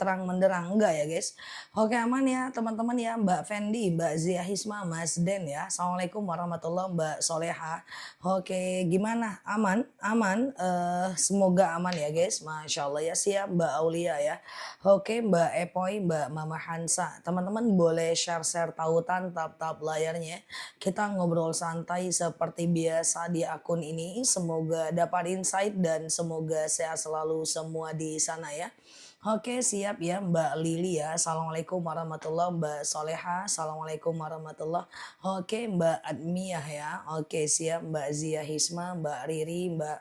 terang menderang, enggak ya guys. Oke aman ya teman-teman ya, Mbak Fendi, Mbak Zia Hisma, Mas Den ya. Assalamualaikum warahmatullahi, Mbak Soleha. Oke gimana, aman? Aman, semoga aman ya guys, Masya Allah ya. Siap Mbak Aulia ya. Oke Mbak Epoy, Mbak Mama Hansa, teman-teman boleh share-share tautan tap-tap layarnya. Kita ngobrol santai seperti biasa di akun ini. Semoga dapat insight dan semoga sehat selalu semua di sana ya. Oke siap ya Mbak Lili ya. Assalamualaikum warahmatullahi, Mbak Soleha. Assalamualaikum warahmatullahi. Oke Mbak Admiah ya. Oke siap Mbak Zia Hisma, Mbak Riri, Mbak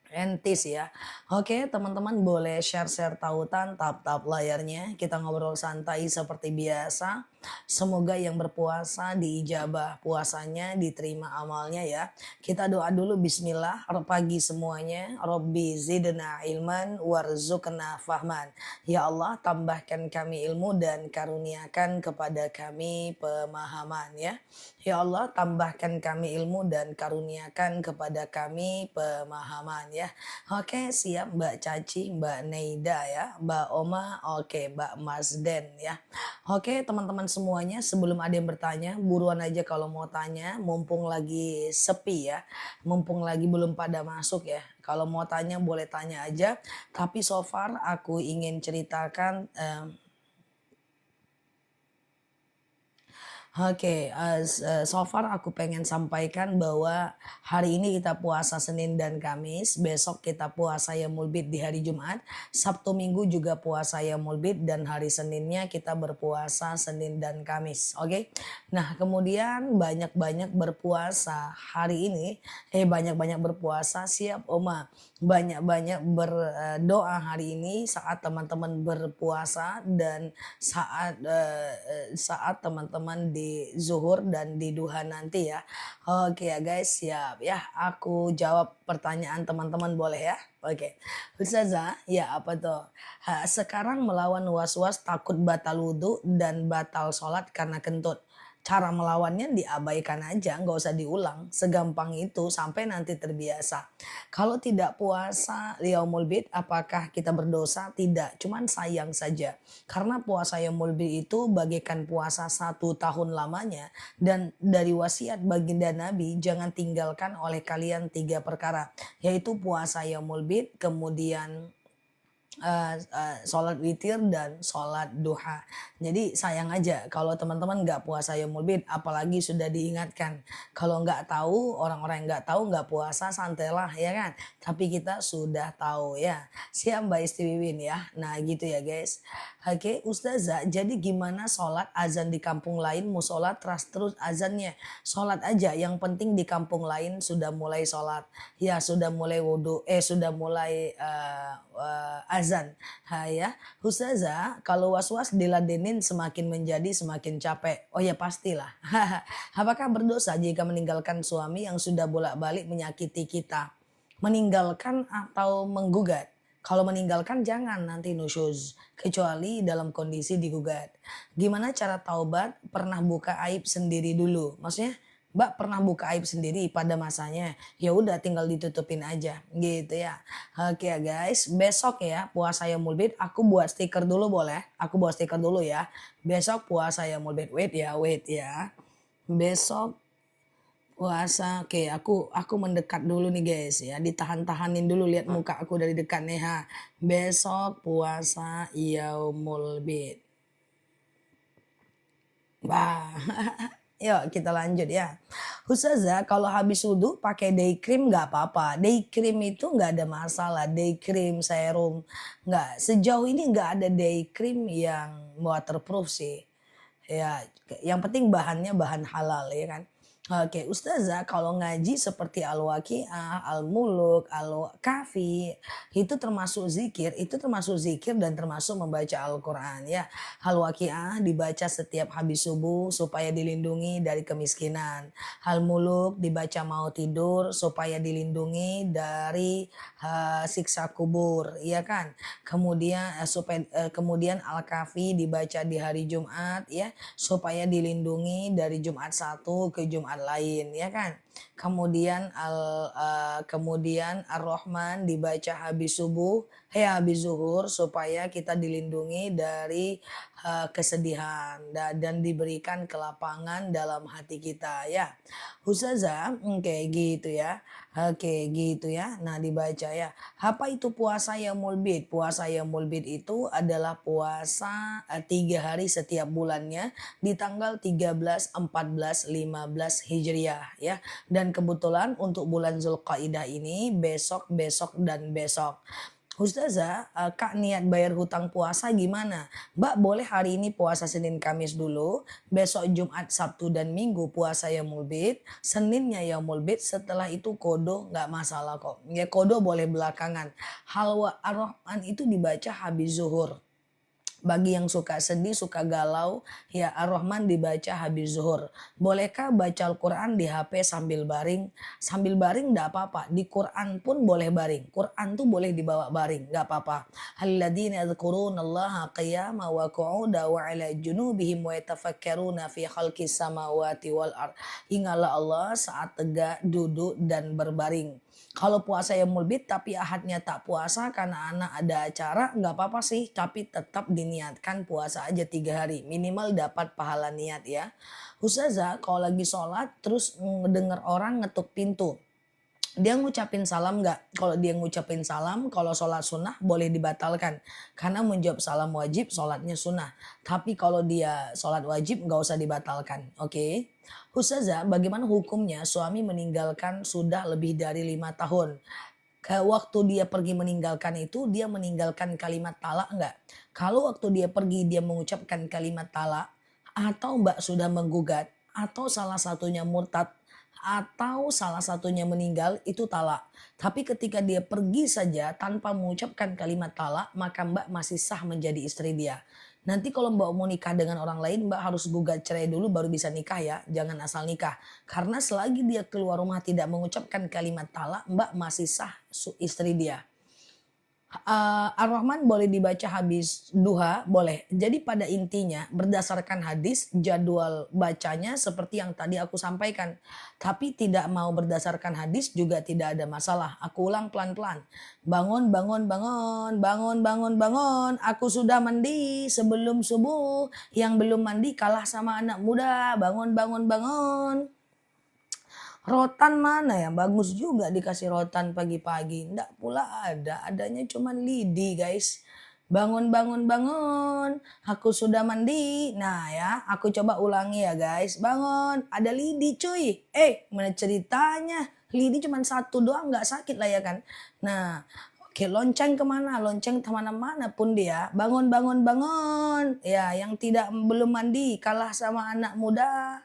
Entis ya. Oke, teman-teman boleh share-share tautan, tap-tap layarnya. Kita ngobrol santai seperti biasa. Semoga yang berpuasa diijabah puasanya, diterima amalnya ya. Kita doa dulu bismillah. Pagi semuanya. Robbi zidna ilman warzuqna fahman. Ya Allah, tambahkan kami ilmu dan karuniakan kepada kami pemahaman ya. Ya Allah, tambahkan kami ilmu dan karuniakan kepada kami pemahaman ya. Oke, siap Mbak Caci, Mbak Neida ya, Mbak Oma, oke, Mbak Masden ya. Oke, teman-teman semuanya, sebelum ada yang bertanya, buruan aja kalau mau tanya, mumpung lagi sepi ya, mumpung lagi belum pada masuk ya. Kalau mau tanya boleh tanya aja, tapi so far aku ingin ceritakan Oke, so far aku pengen sampaikan bahwa hari ini kita puasa Senin dan Kamis, besok kita puasa Yaumul Bid di hari Jumat, Sabtu Minggu juga puasa Yaumul Bid dan hari Seninnya kita berpuasa Senin dan Kamis, oke? Nah, kemudian banyak-banyak berpuasa hari ini, banyak-banyak berpuasa siap Oma, banyak-banyak berdoa hari ini saat teman-teman berpuasa dan saat teman-teman di zuhur dan di duha nanti ya. Oke ya guys, siap ya. Aku jawab pertanyaan teman-teman boleh ya? Oke. Ustazah, ya apa tuh? Sekarang melawan was-was takut batal wudhu dan batal sholat karena kentut. Cara melawannya diabaikan aja, nggak usah diulang. Segampang itu sampai nanti terbiasa. Kalau tidak puasa yaumul bid, apakah kita berdosa? Tidak, cuman sayang saja. Karena puasa yaumul bid itu bagaikan puasa 1 tahun lamanya. Dan dari wasiat baginda Nabi, jangan tinggalkan oleh kalian 3 perkara. Yaitu puasa yaumul bid, kemudian sholat witir dan sholat duha. Jadi sayang aja kalau teman-teman nggak puasa yaumul bid, apalagi sudah diingatkan. Kalau nggak tahu, orang-orang yang nggak tahu nggak puasa santailah ya kan. Tapi kita sudah tahu ya. Siap Mbak Istiwin ya. Nah gitu ya guys. Oke Ustazah, jadi gimana sholat azan di kampung lain mau sholat terus azannya? Sholat aja, yang penting di kampung lain sudah mulai sholat. Ya sudah mulai wudhu, sudah mulai azan. Ya, Ustazah, kalau was-was diladenin semakin menjadi semakin capek. Oh ya pastilah. Apakah berdosa jika meninggalkan suami yang sudah bolak-balik menyakiti kita? Meninggalkan atau menggugat? Kalau meninggalkan jangan nanti nusyuz, kecuali dalam kondisi digugat. Gimana cara taubat? Pernah buka aib sendiri dulu. Maksudnya Mbak pernah buka aib sendiri pada masanya, ya udah tinggal ditutupin aja gitu ya. Oke ya guys, besok ya puasa Yaumul Bid aku buat stiker dulu boleh? Aku buat stiker dulu ya. Besok puasa Yaumul Bid, wait ya. Besok puasa, oke aku mendekat dulu nih guys ya, ditahan-tahanin dulu lihat muka aku dari dekat nih ha. Besok puasa Yaumul Bid. Wah. Yuk kita lanjut ya. Ustazah kalau habis wudhu pakai day cream nggak apa-apa. Day cream itu nggak ada masalah. Day cream, serum nggak. Sejauh ini nggak ada day cream yang waterproof sih. Ya, yang penting bahannya bahan halal ya kan. Oke, Ustazah kalau ngaji seperti Al-Waqiah, Al-Muluk, Al-Kahfi, itu termasuk zikir dan termasuk membaca Al-Quran ya. Al-Waqiah dibaca setiap habis subuh supaya dilindungi dari kemiskinan. Al-Muluk dibaca mau tidur supaya dilindungi dari siksa kubur, ya kan. Kemudian Al-Kahfi dibaca di hari Jumat ya supaya dilindungi dari Jumat 1 ke Jumat lain ya kan. Kemudian Ar-Rahman dibaca habis subuh, habis zuhur supaya kita dilindungi dari kesedihan dan diberikan kelapangan dalam hati kita ya. Ustazah, kayak gitu ya. Oke, gitu ya. Nah, dibaca ya. Apa itu puasa Yaumul Bid? Puasa Yaumul Bid itu adalah puasa 3 hari setiap bulannya di tanggal 13, 14, 15 Hijriah ya. Dan kebetulan untuk bulan Zulqaidah ini besok, besok dan besok. Ustazah, Kak niat bayar hutang puasa gimana? Mbak boleh hari ini puasa Senin Kamis dulu, besok Jumat Sabtu dan Minggu puasa Yaumul Bid, Seninnya Yaumul Bid, setelah itu kodo nggak masalah kok. Ya kodo boleh belakangan. Halwa Ar-Rahman itu dibaca habis zuhur. Bagi yang suka sedih, suka galau, ya Ar-Rahman dibaca habis zuhur. Bolehkah baca Al-Quran di HP sambil baring? Sambil baring enggak apa-apa. Di Quran pun boleh baring. Quran tuh boleh dibawa baring, enggak apa-apa. Alladzina yadhkurunallaha qiyama wa qu'uda wa 'ala junubihim wa yatafakkaruna fi khalqis samawati wal ard. Ingatlah Allah saat tegak, duduk dan berbaring. Kalau puasa Yaumul Bid tapi ahadnya tak puasa karena anak ada acara, nggak apa-apa sih, tapi tetap diniatkan puasa aja 3 hari, minimal dapat pahala niat ya. Ustazah kalau lagi sholat terus ngedenger orang ngetuk pintu, dia ngucapin salam nggak? Kalau dia ngucapin salam, kalau sholat sunnah boleh dibatalkan. Karena menjawab salam wajib, sholatnya sunnah. Tapi kalau dia sholat wajib nggak usah dibatalkan. Oke. Ustazah, bagaimana hukumnya suami meninggalkan sudah lebih dari 5 tahun? Ke waktu dia pergi meninggalkan itu, dia meninggalkan kalimat talak nggak? Kalau waktu dia pergi dia mengucapkan kalimat talak, atau mbak sudah menggugat, atau salah satunya murtad, atau salah satunya meninggal, itu talak. Tapi ketika dia pergi saja tanpa mengucapkan kalimat talak, maka mbak masih sah menjadi istri dia. Nanti kalau mbak mau nikah dengan orang lain, mbak harus gugat cerai dulu baru bisa nikah ya. Jangan asal nikah. Karena selagi dia keluar rumah tidak mengucapkan kalimat talak, mbak masih sah istri dia. Ar-Rahman boleh dibaca habis duha, boleh. Jadi pada intinya berdasarkan hadis jadwal bacanya seperti yang tadi aku sampaikan. Tapi tidak mau berdasarkan hadis juga tidak ada masalah. Aku ulang pelan-pelan. Bangun, bangun, bangun, bangun, bangun, bangun. Aku sudah mandi sebelum subuh. Yang belum mandi kalah sama anak muda. Bangun, bangun, bangun. Rotan mana yang bagus juga dikasih rotan pagi-pagi. Nggak pula ada, adanya cuman lidi guys. Bangun, bangun, bangun. Aku sudah mandi. Nah ya, aku coba ulangi ya guys. Bangun, ada lidi cuy. Mana ceritanya? Lidi cuman satu doang nggak sakit lah ya kan. Nah, oke, lonceng kemana? Lonceng kemana-mana pun dia. Bangun, bangun, bangun. Ya, yang belum mandi kalah sama anak muda.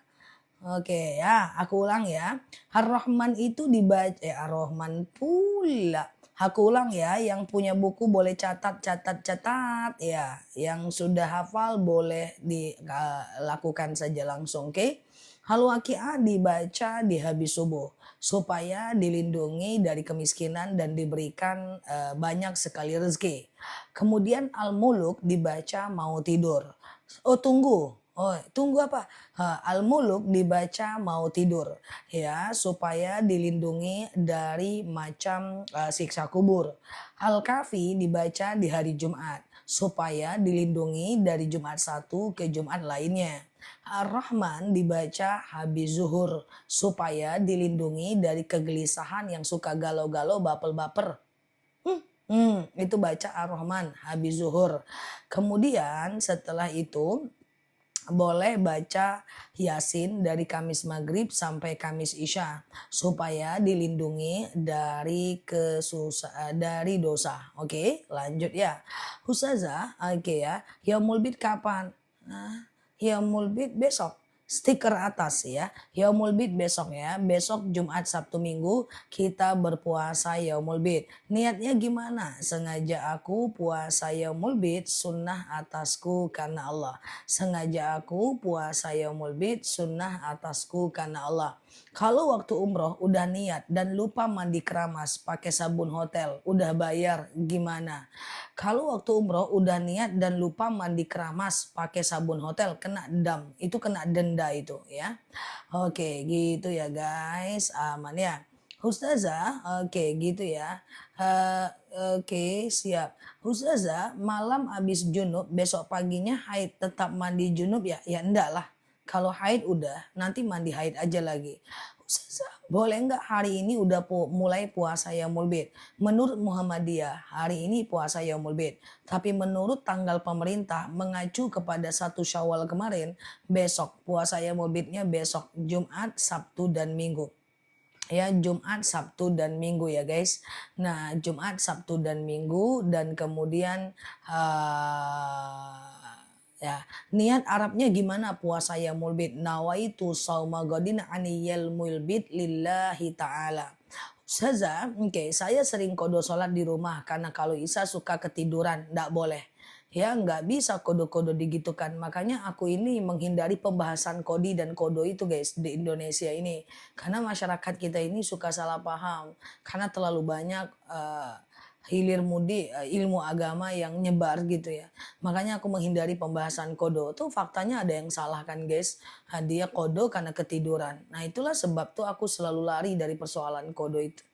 Oke ya, aku ulang ya. Ar-Rahman itu dibaca, Ar-Rahman pula. Aku ulang ya, yang punya buku boleh catat, catat, catat ya. Yang sudah hafal boleh dilakukan saja langsung, oke? Al-Waqiah dibaca di habis subuh supaya dilindungi dari kemiskinan dan diberikan banyak sekali rezeki. Kemudian Al-Muluk dibaca mau tidur. Oh tunggu, tunggu apa? Al-Muluk dibaca mau tidur ya supaya dilindungi dari macam siksa kubur. Al-Kafi dibaca di hari Jumat supaya dilindungi dari Jumat satu ke Jumat lainnya. Ar-Rahman dibaca habis zuhur supaya dilindungi dari kegelisahan yang suka galau-galau baper-baper. Itu baca Ar-Rahman habis zuhur. Kemudian setelah itu boleh baca Yasin dari Kamis Maghrib sampai Kamis Isya supaya dilindungi dari dosa. Oke, lanjut ya. Ustazah, oke ya. Yaumul Bid kapan? Yaumul Bid besok. Stiker atas ya. Yaumul Bid besok ya. Besok Jumat Sabtu Minggu kita berpuasa Yaumul Bid. Niatnya gimana? Sengaja aku puasa Yaumul Bid sunnah atasku karena Allah. Sengaja aku puasa Yaumul Bid sunnah atasku karena Allah. Kalau waktu umroh udah niat dan lupa mandi keramas pakai sabun hotel, udah bayar gimana? Kalau waktu umroh udah niat dan lupa mandi keramas pakai sabun hotel, kena dam, itu kena denda itu ya. Oke, gitu ya guys, aman ya. Ustazah, oke gitu ya. Eh, oke, siap. Ustazah, malam habis junub, besok paginya haid tetap mandi junub ya? Ya enggak lah. Kalau haid udah, nanti mandi haid aja lagi. Ustazah, boleh nggak hari ini udah mulai puasa Yaumul Bid? Menurut Muhammadiyah, hari ini puasa Yaumul Bid. Tapi menurut tanggal pemerintah mengacu kepada 1 Syawal kemarin, besok puasa Yaumul Bidnya besok Jumat, Sabtu dan Minggu. Ya, Jumat, Sabtu dan Minggu ya guys. Nah, Jumat, Sabtu dan Minggu dan kemudian ya, niat Arabnya gimana puasa Yaumul Bid? Nawaitu shauma ghadin ani yaumil bid lillahi ta'ala. Ustazah, oke, saya sering kodo sholat di rumah karena kalau Isa suka ketiduran, nggak boleh. Ya, nggak bisa kodo-kodo digitukan. Makanya aku ini menghindari pembahasan kodi dan kodo itu guys di Indonesia ini. Karena masyarakat kita ini suka salah paham. Karena terlalu banyak hilir mudi ilmu agama yang nyebar gitu ya. Makanya aku menghindari pembahasan kodo. Tuh faktanya ada yang salah kan guys. Dia kodo karena ketiduran. Nah itulah sebab tuh aku selalu lari dari persoalan kodo itu.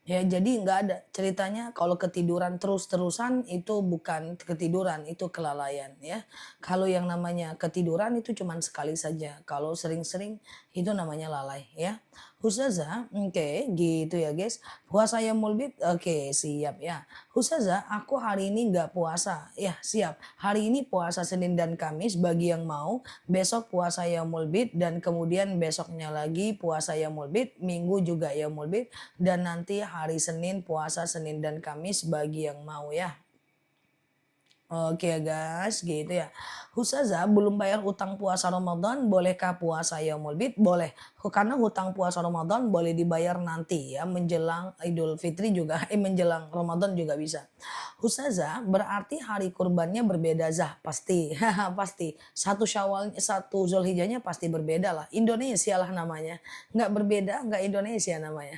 Ya, jadi nggak ada ceritanya kalau ketiduran terus-terusan itu bukan ketiduran, itu kelalaian ya. Kalau yang namanya ketiduran itu cuman sekali saja. Kalau sering-sering itu namanya lalai ya. Ustazah, oke, gitu ya guys. Puasa Yaumul Bid, oke, siap ya. Ustazah, aku hari ini nggak puasa. Ya, siap. Hari ini puasa Senin dan Kamis bagi yang mau. Besok puasa Yaumul Bid dan kemudian besoknya lagi puasa Yaumul Bid, Minggu juga Yaumul Bid dan nanti hari Senin puasa Senin dan Kamis bagi yang mau ya. Oke guys, gitu ya. Ustazah belum bayar utang puasa Ramadan, bolehkah puasa Yaumul Bid? Boleh. Karena hutang puasa Ramadan boleh dibayar nanti ya, menjelang Idul Fitri juga, menjelang Ramadan juga bisa. Ustazah, berarti hari kurbannya berbeda Zah? Pasti, pasti. 1 Syawal, 1 Zulhijjahnya pasti berbeda lah. Indonesia lah namanya. Nggak berbeda, nggak Indonesia namanya.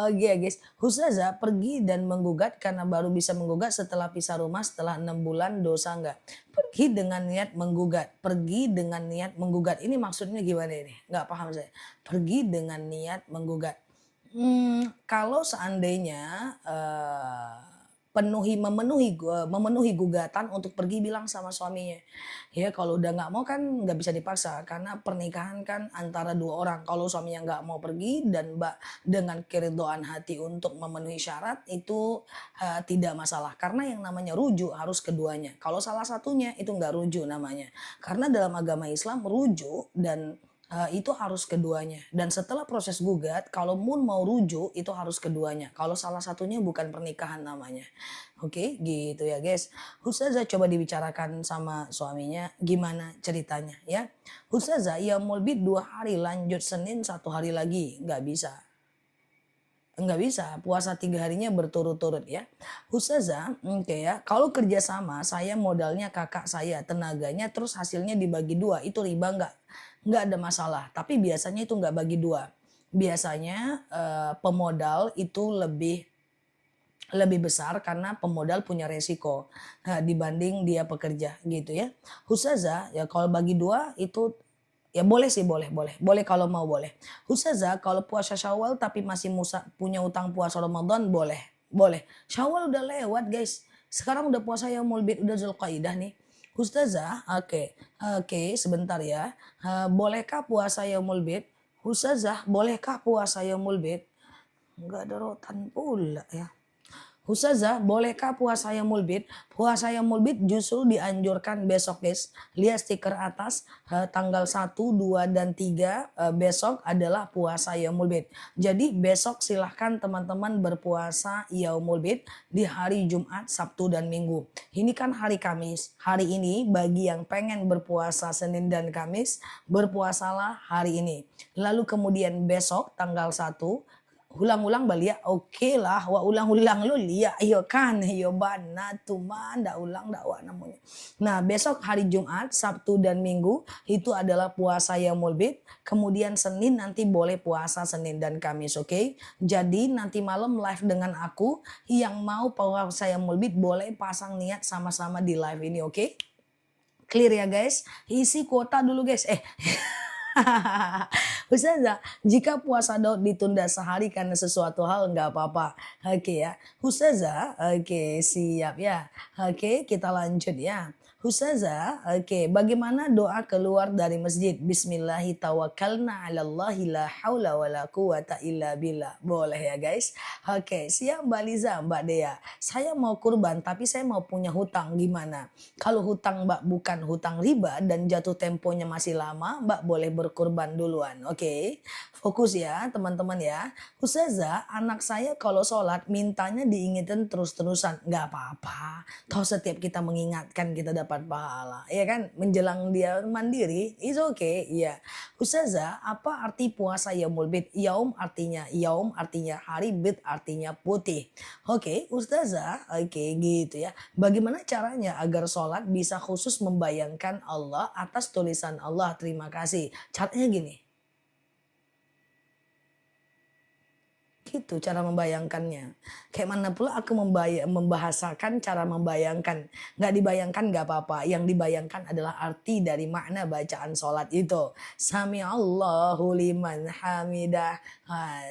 Oke guys, Ustazah pergi dan menggugat karena baru bisa menggugat setelah pisah rumah setelah 6 bulan, dosa enggak? Pergi dengan niat menggugat, pergi dengan niat menggugat. Ini maksudnya gimana ini? Nggak paham saya. Pergi dengan niat menggugat. Kalau seandainya memenuhi gugatan untuk pergi bilang sama suaminya. Ya kalau udah nggak mau kan nggak bisa dipaksa karena pernikahan kan antara 2 orang. Kalau suaminya nggak mau pergi dan mbak dengan keridhaan hati untuk memenuhi syarat itu tidak masalah. Karena yang namanya rujuk harus keduanya. Kalau salah satunya itu nggak rujuk namanya. Karena dalam agama Islam rujuk dan itu harus keduanya. Dan setelah proses gugat, kalau mau rujuk itu harus keduanya. Kalau salah satunya bukan pernikahan namanya. Oke, gitu ya guys. Ustazah coba dibicarakan sama suaminya gimana ceritanya ya. Ustazah Yaumul Bid 2 hari lanjut Senin 1 hari lagi. Nggak bisa. Enggak bisa, puasa 3 harinya berturut-turut ya. Ustazah, oke ya, kalau kerjasama saya modalnya kakak saya, tenaganya terus hasilnya dibagi 2, itu riba enggak? Enggak ada masalah, tapi biasanya itu enggak bagi 2. Biasanya pemodal itu lebih lebih besar karena pemodal punya resiko dibanding dia pekerja gitu ya. Ustazah ya kalau bagi 2 itu ya boleh sih, boleh kalau mau boleh. Ustazah kalau puasa Syawal tapi masih punya utang puasa Ramadan boleh. Syawal udah lewat guys. Sekarang udah puasa Yaumul Bid, udah Zulqaidah nih. Ustazah, oke, sebentar ya. Bolehkah puasa Yaumul Bid? Ustazah, bolehkah puasa Yaumul Bid? Enggak ada rotan pula ya. Ustazah, bolehkah puasa Yaumul Bid? Puasa Yaumul Bid justru dianjurkan besok guys. Lihat stiker atas tanggal 1, 2, dan 3 besok adalah puasa Yaumul Bid. Jadi besok silahkan teman-teman berpuasa Yaumul Bid di hari Jumat, Sabtu, dan Minggu. Ini kan hari Kamis. Hari ini bagi yang pengen berpuasa Senin dan Kamis, berpuasalah hari ini. Lalu kemudian besok tanggal 1 Ulang-ulang balia oke lah, wa ulang-ulang lu lia, iyo kan, iyo bana tuman, dah ulang dah wa namanya. Nah besok hari Jumat, Sabtu dan Minggu itu adalah puasa Yaumul Bid. Kemudian Senin nanti boleh puasa Senin dan Kamis, oke? Jadi nanti malam live dengan aku, yang mau puasa Yaumul Bid boleh pasang niat sama-sama di live ini, oke? Clear ya guys? Isi kuota dulu guys. Ustazah, jika puasa Daud ditunda sehari karena sesuatu hal nggak apa-apa. Oke ya. Ustazah, oke siap ya. Oke kita lanjut ya. Ustazah, oke bagaimana doa keluar dari masjid? Bismillahi tawakkalna ala Allahi la haula wa la quwata illa billah. Boleh ya guys? Oke siap Mbak Liza, Mbak Dea. Saya mau kurban tapi saya mau punya hutang gimana? Kalau hutang Mbak bukan hutang riba dan jatuh temponya masih lama, Mbak boleh berkurban duluan. Oke, fokus ya teman-teman ya. Ustazah, anak saya kalau sholat mintanya diingetin terus-terusan. Nggak apa-apa. Toh setiap kita mengingatkan kita dapat pahala. Ya kan? Menjelang dia mandiri, is okay. Iya. Ustazah, apa arti puasa Yaumul Bid? Yaum artinya hari, bid artinya putih. Oke, Ustazah, oke gitu ya. Bagaimana caranya agar sholat bisa khusus membayangkan Allah atas tulisan Allah? Terima kasih. Caranya gini. Gitu cara membayangkannya. Kayak mana pula aku membahasakan cara membayangkan. Nggak dibayangkan nggak apa-apa. Yang dibayangkan adalah arti dari makna bacaan sholat itu. Sami Allahu liman hamidah.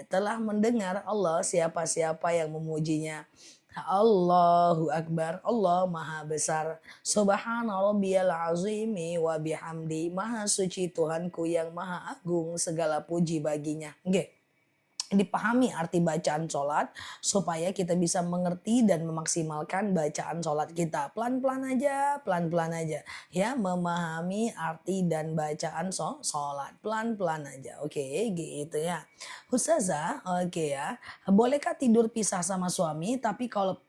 Telah mendengar Allah siapa-siapa yang memujinya. Allahu Akbar, Allah Maha Besar. Subhanallahil azimi wa bihamdi. Maha suci Tuhanku yang Maha Agung, segala puji baginya. Oke. Dipahami arti bacaan sholat supaya kita bisa mengerti dan memaksimalkan bacaan sholat kita. Pelan-pelan aja ya, memahami arti dan bacaan sholat pelan-pelan aja, oke gitu ya. Ustazah, oke ya, bolehkah tidur pisah sama suami tapi kalau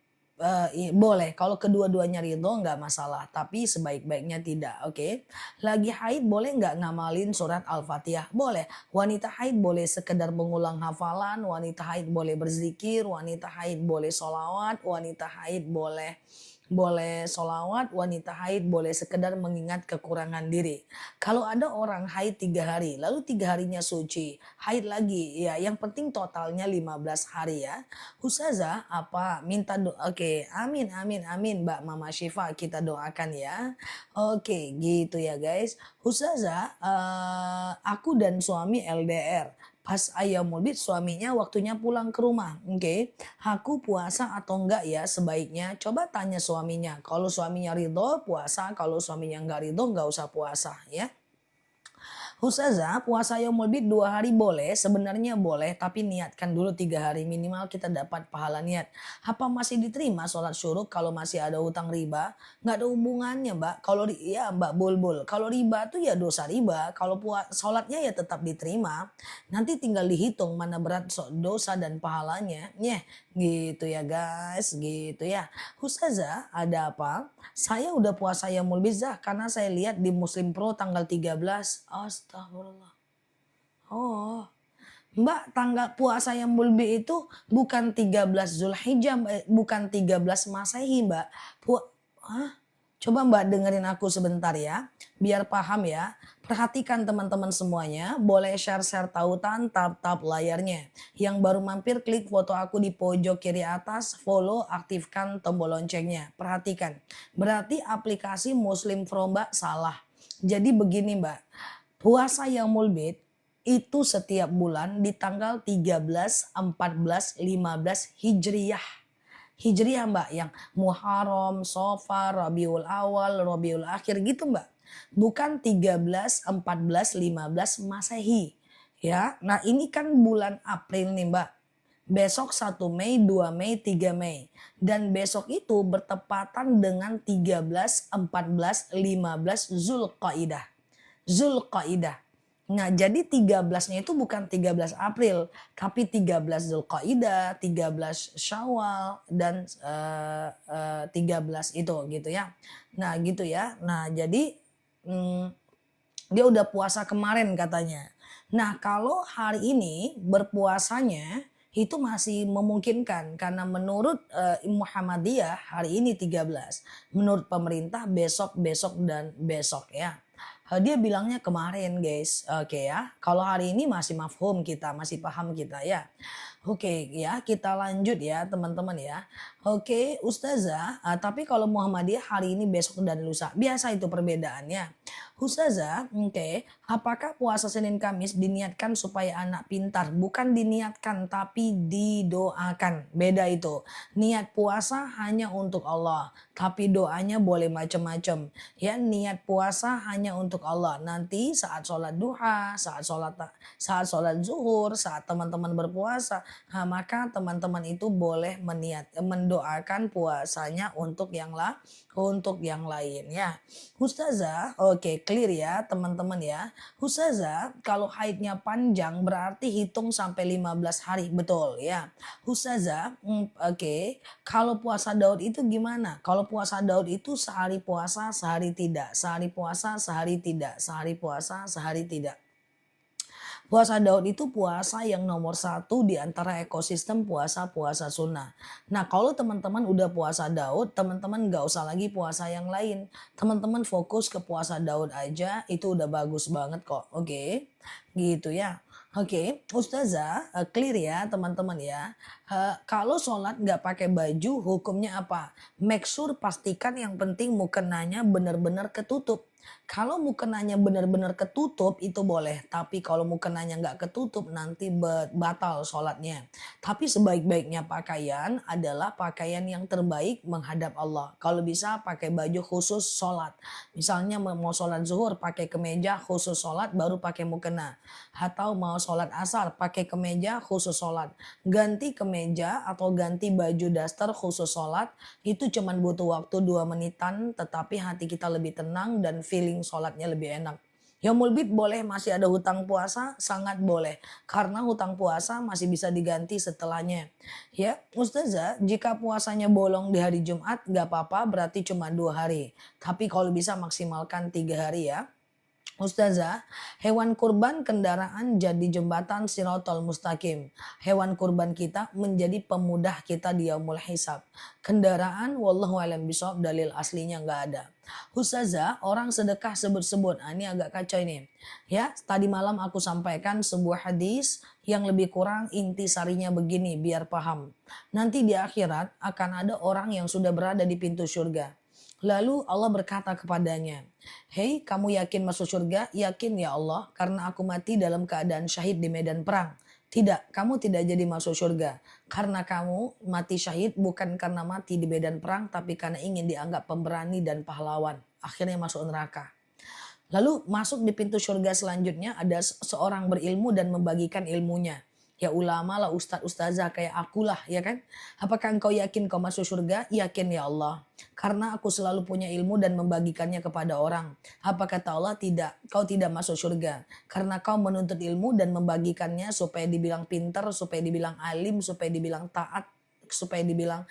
boleh kalau kedua-duanya ridho nggak masalah, tapi sebaik-baiknya tidak, oke? Lagi haid boleh nggak ngamalin surat Al-Fatihah? Boleh. Wanita haid boleh sekedar mengulang hafalan, wanita haid boleh berzikir, wanita haid boleh sholawat, wanita haid boleh solawat, wanita haid boleh sekedar mengingat kekurangan diri. Kalau ada orang haid 3 hari, lalu 3 harinya suci, haid lagi, ya yang penting totalnya 15 hari ya. Ustazah, apa minta doa? Oke, amin, amin, amin Mbak Mama Syifa, kita doakan ya. Oke, gitu ya guys. Ustazah, aku dan suami LDR. Pas Yaumul Bid suaminya waktunya pulang ke rumah. Oke. Aku puasa atau enggak ya sebaiknya? Coba tanya suaminya. Kalau suaminya ridho puasa, kalau suaminya enggak ridho enggak usah puasa ya. Ustazah, puasa Yaumul Bid 2 hari boleh? Sebenarnya boleh, tapi niatkan dulu 3 hari minimal kita dapat pahala niat. Apa masih diterima sholat syuruk kalau masih ada hutang riba? Nggak ada hubungannya Mbak. Kalau ya Mbak Bulbul, kalau riba tuh ya dosa riba. Kalau sholatnya ya tetap diterima. Nanti tinggal dihitung mana berat dosa dan pahalanya. Nyeh, gitu ya guys, gitu ya. Ustazah, ada apa? Saya udah puasa Yaumul Bid karena saya lihat di Muslim Pro tanggal 13. Astagfirullah. Oh, Mbak tanggal puasa Yaumul Bid itu bukan 13 Zulhijjah, bukan 13 Masehi Mbak. Hah? Coba Mbak dengerin aku sebentar ya, biar paham ya. Perhatikan teman-teman semuanya, boleh share-share tautan, tap-tap layarnya. Yang baru mampir klik foto aku di pojok kiri atas, follow, aktifkan tombol loncengnya. Perhatikan, berarti aplikasi Muslim Pro Mbak salah. Jadi begini Mbak, puasa Yaumul Bid itu setiap bulan di tanggal 13, 14, 15 Hijriyah. Hijriah Mbak, yang Muharram, Safar, Rabiul Awal, Rabiul Akhir gitu Mbak. Bukan 13, 14, 15 Masehi. Ya, nah ini kan bulan April nih Mbak. Besok 1 Mei, 2 Mei, 3 Mei. Dan besok itu bertepatan dengan 13, 14, 15 Zulqaidah. Zulqaidah. Nah, jadi 13-nya itu bukan 13 April, tapi 13 Zulqaidah, 13 Syawal dan 13 itu gitu ya. Nah, gitu ya. Nah, jadi dia udah puasa kemarin katanya. Nah, kalau hari ini berpuasanya itu masih memungkinkan karena menurut Muhammadiyah hari ini 13, menurut pemerintah besok, besok dan besok ya. Dia bilangnya kemarin guys, oke ya. Kalau hari ini masih mafhum kita, masih paham kita ya. Oke ya, kita lanjut ya teman-teman ya. Oke, Ustazah, tapi kalau Muhammadiyah hari ini, besok dan lusa. Biasa itu perbedaannya. Ustazah, oke, apakah puasa Senin Kamis diniatkan supaya anak pintar? Bukan diniatkan tapi didoakan. Beda itu. Niat puasa hanya untuk Allah, tapi doanya boleh macam-macam. Ya, niat puasa hanya untuk Allah. Nanti saat sholat duha, saat sholat zuhur, saat teman-teman berpuasa, maka teman-teman itu boleh mendoakan puasanya untuk yang lain ya. Ustazah, oke clear ya teman-teman ya. Ustazah, kalau haidnya panjang berarti hitung sampai 15 hari, betul ya. Ustazah, oke, kalau puasa Daud itu gimana? Kalau puasa Daud itu sehari puasa, sehari tidak. Sehari puasa, sehari tidak. Sehari puasa, sehari tidak. Puasa Daud itu puasa yang nomor satu di antara ekosistem puasa-puasa sunnah. Nah kalau teman-teman udah puasa Daud, teman-teman gak usah lagi puasa yang lain. Teman-teman fokus ke puasa Daud aja, itu udah bagus banget kok. Oke, gitu ya. Oke, Ustazah, clear ya teman-teman ya. Kalau sholat nggak pakai baju, hukumnya apa? Make sure pastikan yang penting mukenanya benar-benar ketutup. Kalau mukenanya benar-benar ketutup itu boleh, tapi kalau mukenanya nggak ketutup nanti batal sholatnya. Tapi sebaik-baiknya pakaian adalah pakaian yang terbaik menghadap Allah. Kalau bisa pakai baju khusus sholat. Misalnya mau sholat zuhur pakai kemeja khusus sholat baru pakai mukena. Atau mau sholat asar pakai kemeja khusus sholat. Ganti kemeja atau ganti baju daster khusus sholat itu cuman butuh waktu 2 menitan, tetapi hati kita lebih tenang dan feeling sholatnya lebih enak. Yaumul bid boleh masih ada hutang puasa, sangat boleh. Karena hutang puasa masih bisa diganti setelahnya. Ya, Ustazah, jika puasanya bolong di hari Jumat, gak apa-apa berarti cuma 2 hari. Tapi kalau bisa maksimalkan 3 hari ya. Ustazah, hewan kurban kendaraan jadi jembatan Sirotol Mustaqim. Hewan kurban kita menjadi pemudah kita di yaumul hisab. Kendaraan wallahu alam bisawab, dalil aslinya nggak ada. Ustazah, orang sedekah sebut-sebut. Ini agak kacau ini. Ya, tadi malam aku sampaikan sebuah hadis yang lebih kurang inti sarinya begini biar paham. Nanti di akhirat akan ada orang yang sudah berada di pintu surga. Lalu Allah berkata kepadanya, "Hei, kamu yakin masuk surga?" "Yakin ya Allah, karena aku mati dalam keadaan syahid di medan perang." "Tidak, kamu tidak jadi masuk surga. Karena kamu mati syahid bukan karena mati di medan perang, tapi karena ingin dianggap pemberani dan pahlawan." Akhirnya masuk neraka. Lalu masuk di pintu surga selanjutnya ada seorang berilmu dan membagikan ilmunya. Ya ulama lah, ustadz ustazah kayak akulah ya kan. Apakah engkau yakin kau masuk surga? Yakin ya Allah. Karena aku selalu punya ilmu dan membagikannya kepada orang. Apa kata Allah? Tidak, kau tidak masuk surga. Karena kau menuntut ilmu dan membagikannya supaya dibilang pintar, supaya dibilang alim, supaya dibilang taat, supaya dibilang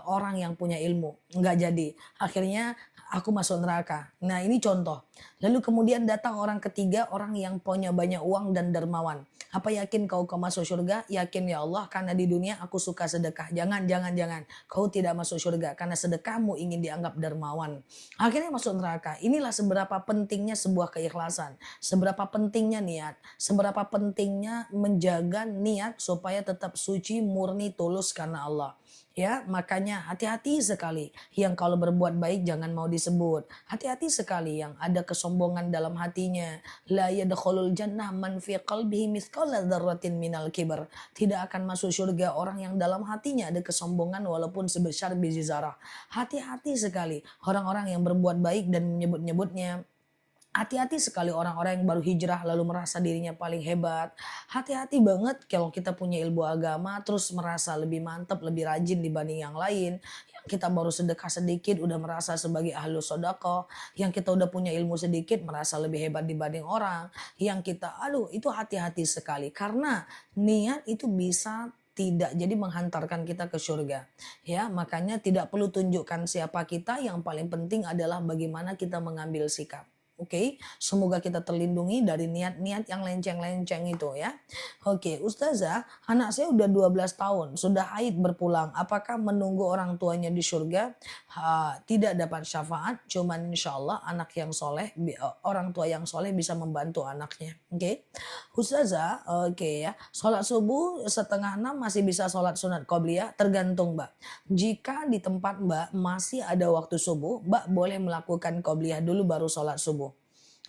orang yang punya ilmu. Enggak jadi. Akhirnya aku masuk neraka. Nah ini contoh. Lalu kemudian datang orang ketiga, orang yang punya banyak uang dan dermawan. Apa yakin kau masuk surga? Yakin ya Allah, karena di dunia aku suka sedekah. Jangan, jangan, jangan. Kau tidak masuk surga karena sedekahmu ingin dianggap dermawan. Akhirnya masuk neraka. Inilah seberapa pentingnya sebuah keikhlasan. Seberapa pentingnya niat. Seberapa pentingnya menjaga niat supaya tetap suci, murni, tulus karena Allah. Ya, makanya hati-hati sekali yang kalau berbuat baik jangan mau disebut. Hati-hati sekali yang ada kesombongan dalam hatinya. La yadkhulul jannah man fi qalbihi mithqala dzarratin minal kibr. Tidak akan masuk surga orang yang dalam hatinya ada kesombongan walaupun sebesar biji zarah. Hati-hati sekali orang-orang yang berbuat baik dan menyebut-nyebutnya. Hati-hati sekali orang-orang yang baru hijrah lalu merasa dirinya paling hebat. Hati-hati banget kalau kita punya ilmu agama terus merasa lebih mantap, lebih rajin dibanding yang lain. Yang kita baru sedekah sedikit udah merasa sebagai ahlu sodako. Yang kita udah punya ilmu sedikit merasa lebih hebat dibanding orang. Yang kita, aduh itu hati-hati sekali. Karena niat itu bisa tidak jadi menghantarkan kita ke surga. Ya, makanya tidak perlu tunjukkan siapa kita, yang paling penting adalah bagaimana kita mengambil sikap. Oke, semoga kita terlindungi dari niat-niat yang lenceng-lenceng itu ya. Oke, Ustazah, anak saya udah 12 tahun, sudah haid berpulang. Apakah menunggu orang tuanya di surga? Tidak dapat syafaat, cuman insya Allah anak yang soleh, orang tua yang soleh bisa membantu anaknya. Oke, Ustazah, oke ya. Sholat subuh setengah 6 masih bisa sholat sunat qobliyah, tergantung Mbak. Jika di tempat Mbak masih ada waktu subuh, Mbak boleh melakukan qobliyah dulu baru sholat subuh.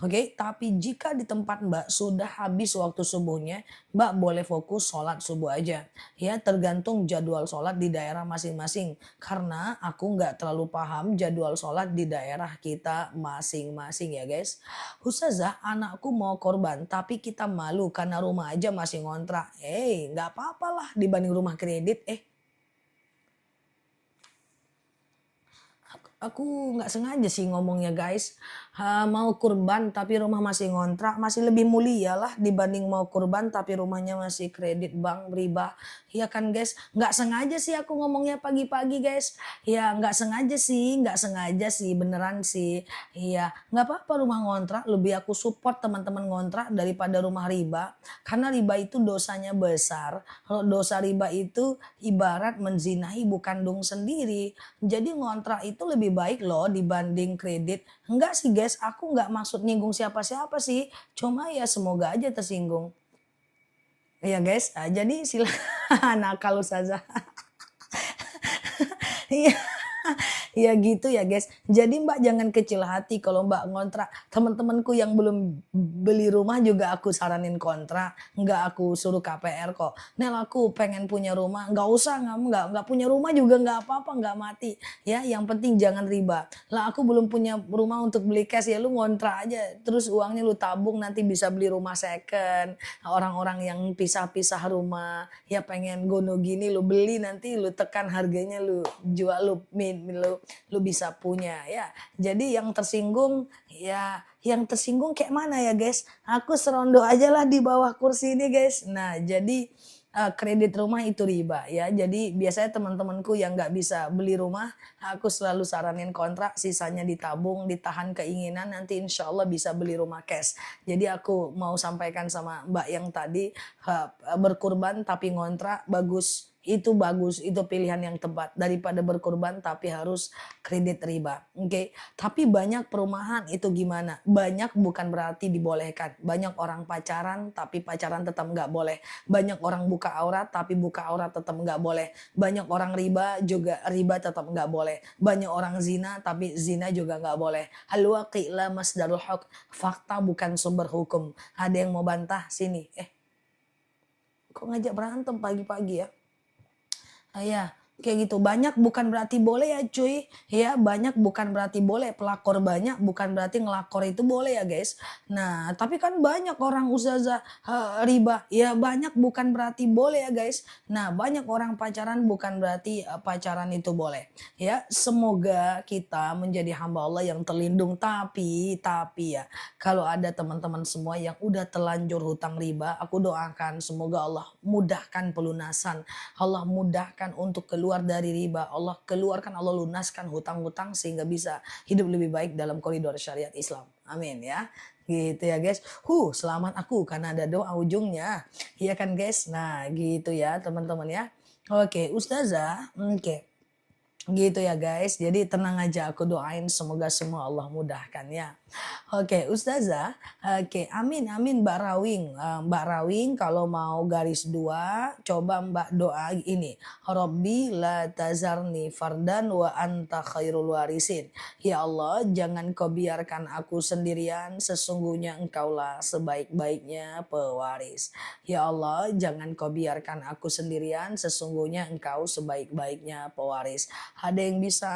Oke, tapi jika di tempat Mbak sudah habis waktu subuhnya, Mbak boleh fokus sholat subuh aja. Ya, tergantung jadwal sholat di daerah masing-masing. Karena aku nggak terlalu paham jadwal sholat di daerah kita masing-masing ya guys. Ustazah, anakku mau korban, tapi kita malu karena rumah aja masih ngontrak. Nggak apa-apa lah dibanding rumah kredit. Aku nggak sengaja sih ngomongnya guys. Mau kurban tapi rumah masih ngontrak masih lebih mulia lah dibanding mau kurban tapi rumahnya masih kredit bank riba. Iya kan guys? Nggak sengaja sih aku ngomongnya pagi-pagi guys. Ya nggak sengaja sih beneran sih. Iya nggak apa-apa rumah ngontrak lebih aku support teman-teman ngontrak daripada rumah riba. Karena riba itu dosanya besar. Kalau dosa riba itu ibarat menzinahi ibu kandung sendiri. Jadi ngontrak itu lebih baik loh dibanding kredit. Enggak sih guys, aku nggak maksud nyinggung siapa-siapa sih. Cuma ya semoga aja tersinggung. Iya guys, jadi silakan nakal ustazah. Iya. Ya gitu ya guys. Jadi Mbak jangan kecil hati kalau Mbak ngontrak. Teman-temanku yang belum beli rumah juga aku saranin kontrak. Nggak aku suruh KPR kok. Nel aku pengen punya rumah. Nggak usah, nggak punya rumah juga nggak apa-apa, nggak mati. Ya yang penting jangan riba. Lah aku belum punya rumah untuk beli cash ya lu ngontrak aja. Terus uangnya lu tabung nanti bisa beli rumah second. Orang-orang yang pisah-pisah rumah. Ya pengen gono gini lu beli nanti lu tekan harganya lu jual lu bisa punya ya. Jadi yang tersinggung kayak mana ya guys? Aku serondo aja lah di bawah kursi ini guys. Nah jadi kredit rumah itu riba ya. Jadi biasanya teman-temanku yang nggak bisa beli rumah, aku selalu saranin kontrak, sisanya ditabung, ditahan keinginan, nanti insya Allah bisa beli rumah cash. Jadi aku mau sampaikan sama Mbak yang tadi berkurban tapi ngontrak bagus, itu pilihan yang tepat daripada berkorban tapi harus kredit riba. Oke. Tapi banyak perumahan itu gimana? Banyak bukan berarti dibolehkan. Banyak orang pacaran tapi pacaran tetap nggak boleh. Banyak orang buka aurat tapi buka aurat tetap nggak boleh. Banyak orang riba juga riba tetap nggak boleh. Banyak orang zina tapi zina juga nggak boleh. Al-waqi la masdarul hukm. Fakta bukan sumber hukum. Ada yang mau bantah? Sini. Kok ngajak berantem pagi-pagi ya? Iya, kayak gitu. Banyak bukan berarti boleh ya cuy. Ya, banyak bukan berarti boleh. Pelakor banyak bukan berarti ngelakor itu boleh ya guys. Nah, tapi kan banyak orang ustazah riba. Ya, banyak bukan berarti boleh ya guys. Nah, banyak orang pacaran bukan berarti pacaran itu boleh. Ya, semoga kita menjadi hamba Allah yang terlindung. Tapi ya, kalau ada teman-teman semua yang udah terlanjur hutang riba, aku doakan semoga Allah mudahkan pelunasan. Allah mudahkan untuk keluar dari riba. Allah keluarkan, Allah lunaskan hutang-hutang sehingga bisa hidup lebih baik dalam koridor syariat Islam. Amin ya. Gitu ya guys. Selamat aku karena ada doa ujungnya. Iya kan guys. Nah gitu ya teman-teman ya. Oke Ustazah. Oke. Gitu ya guys. Jadi tenang aja aku doain semoga semua Allah mudahkan ya. Oke, Ustazah. Oke, amin amin Mbak Rawing. Mbak Rawing kalau mau garis dua, coba Mbak doa ini. Robbi la tazarni fardan wa anta khairul warisin. Ya Allah, jangan kau biarkan aku sendirian, sesungguhnya engkaulah sebaik-baiknya pewaris. Ya Allah, jangan kau biarkan aku sendirian, sesungguhnya engkau sebaik-baiknya pewaris. Ada yang bisa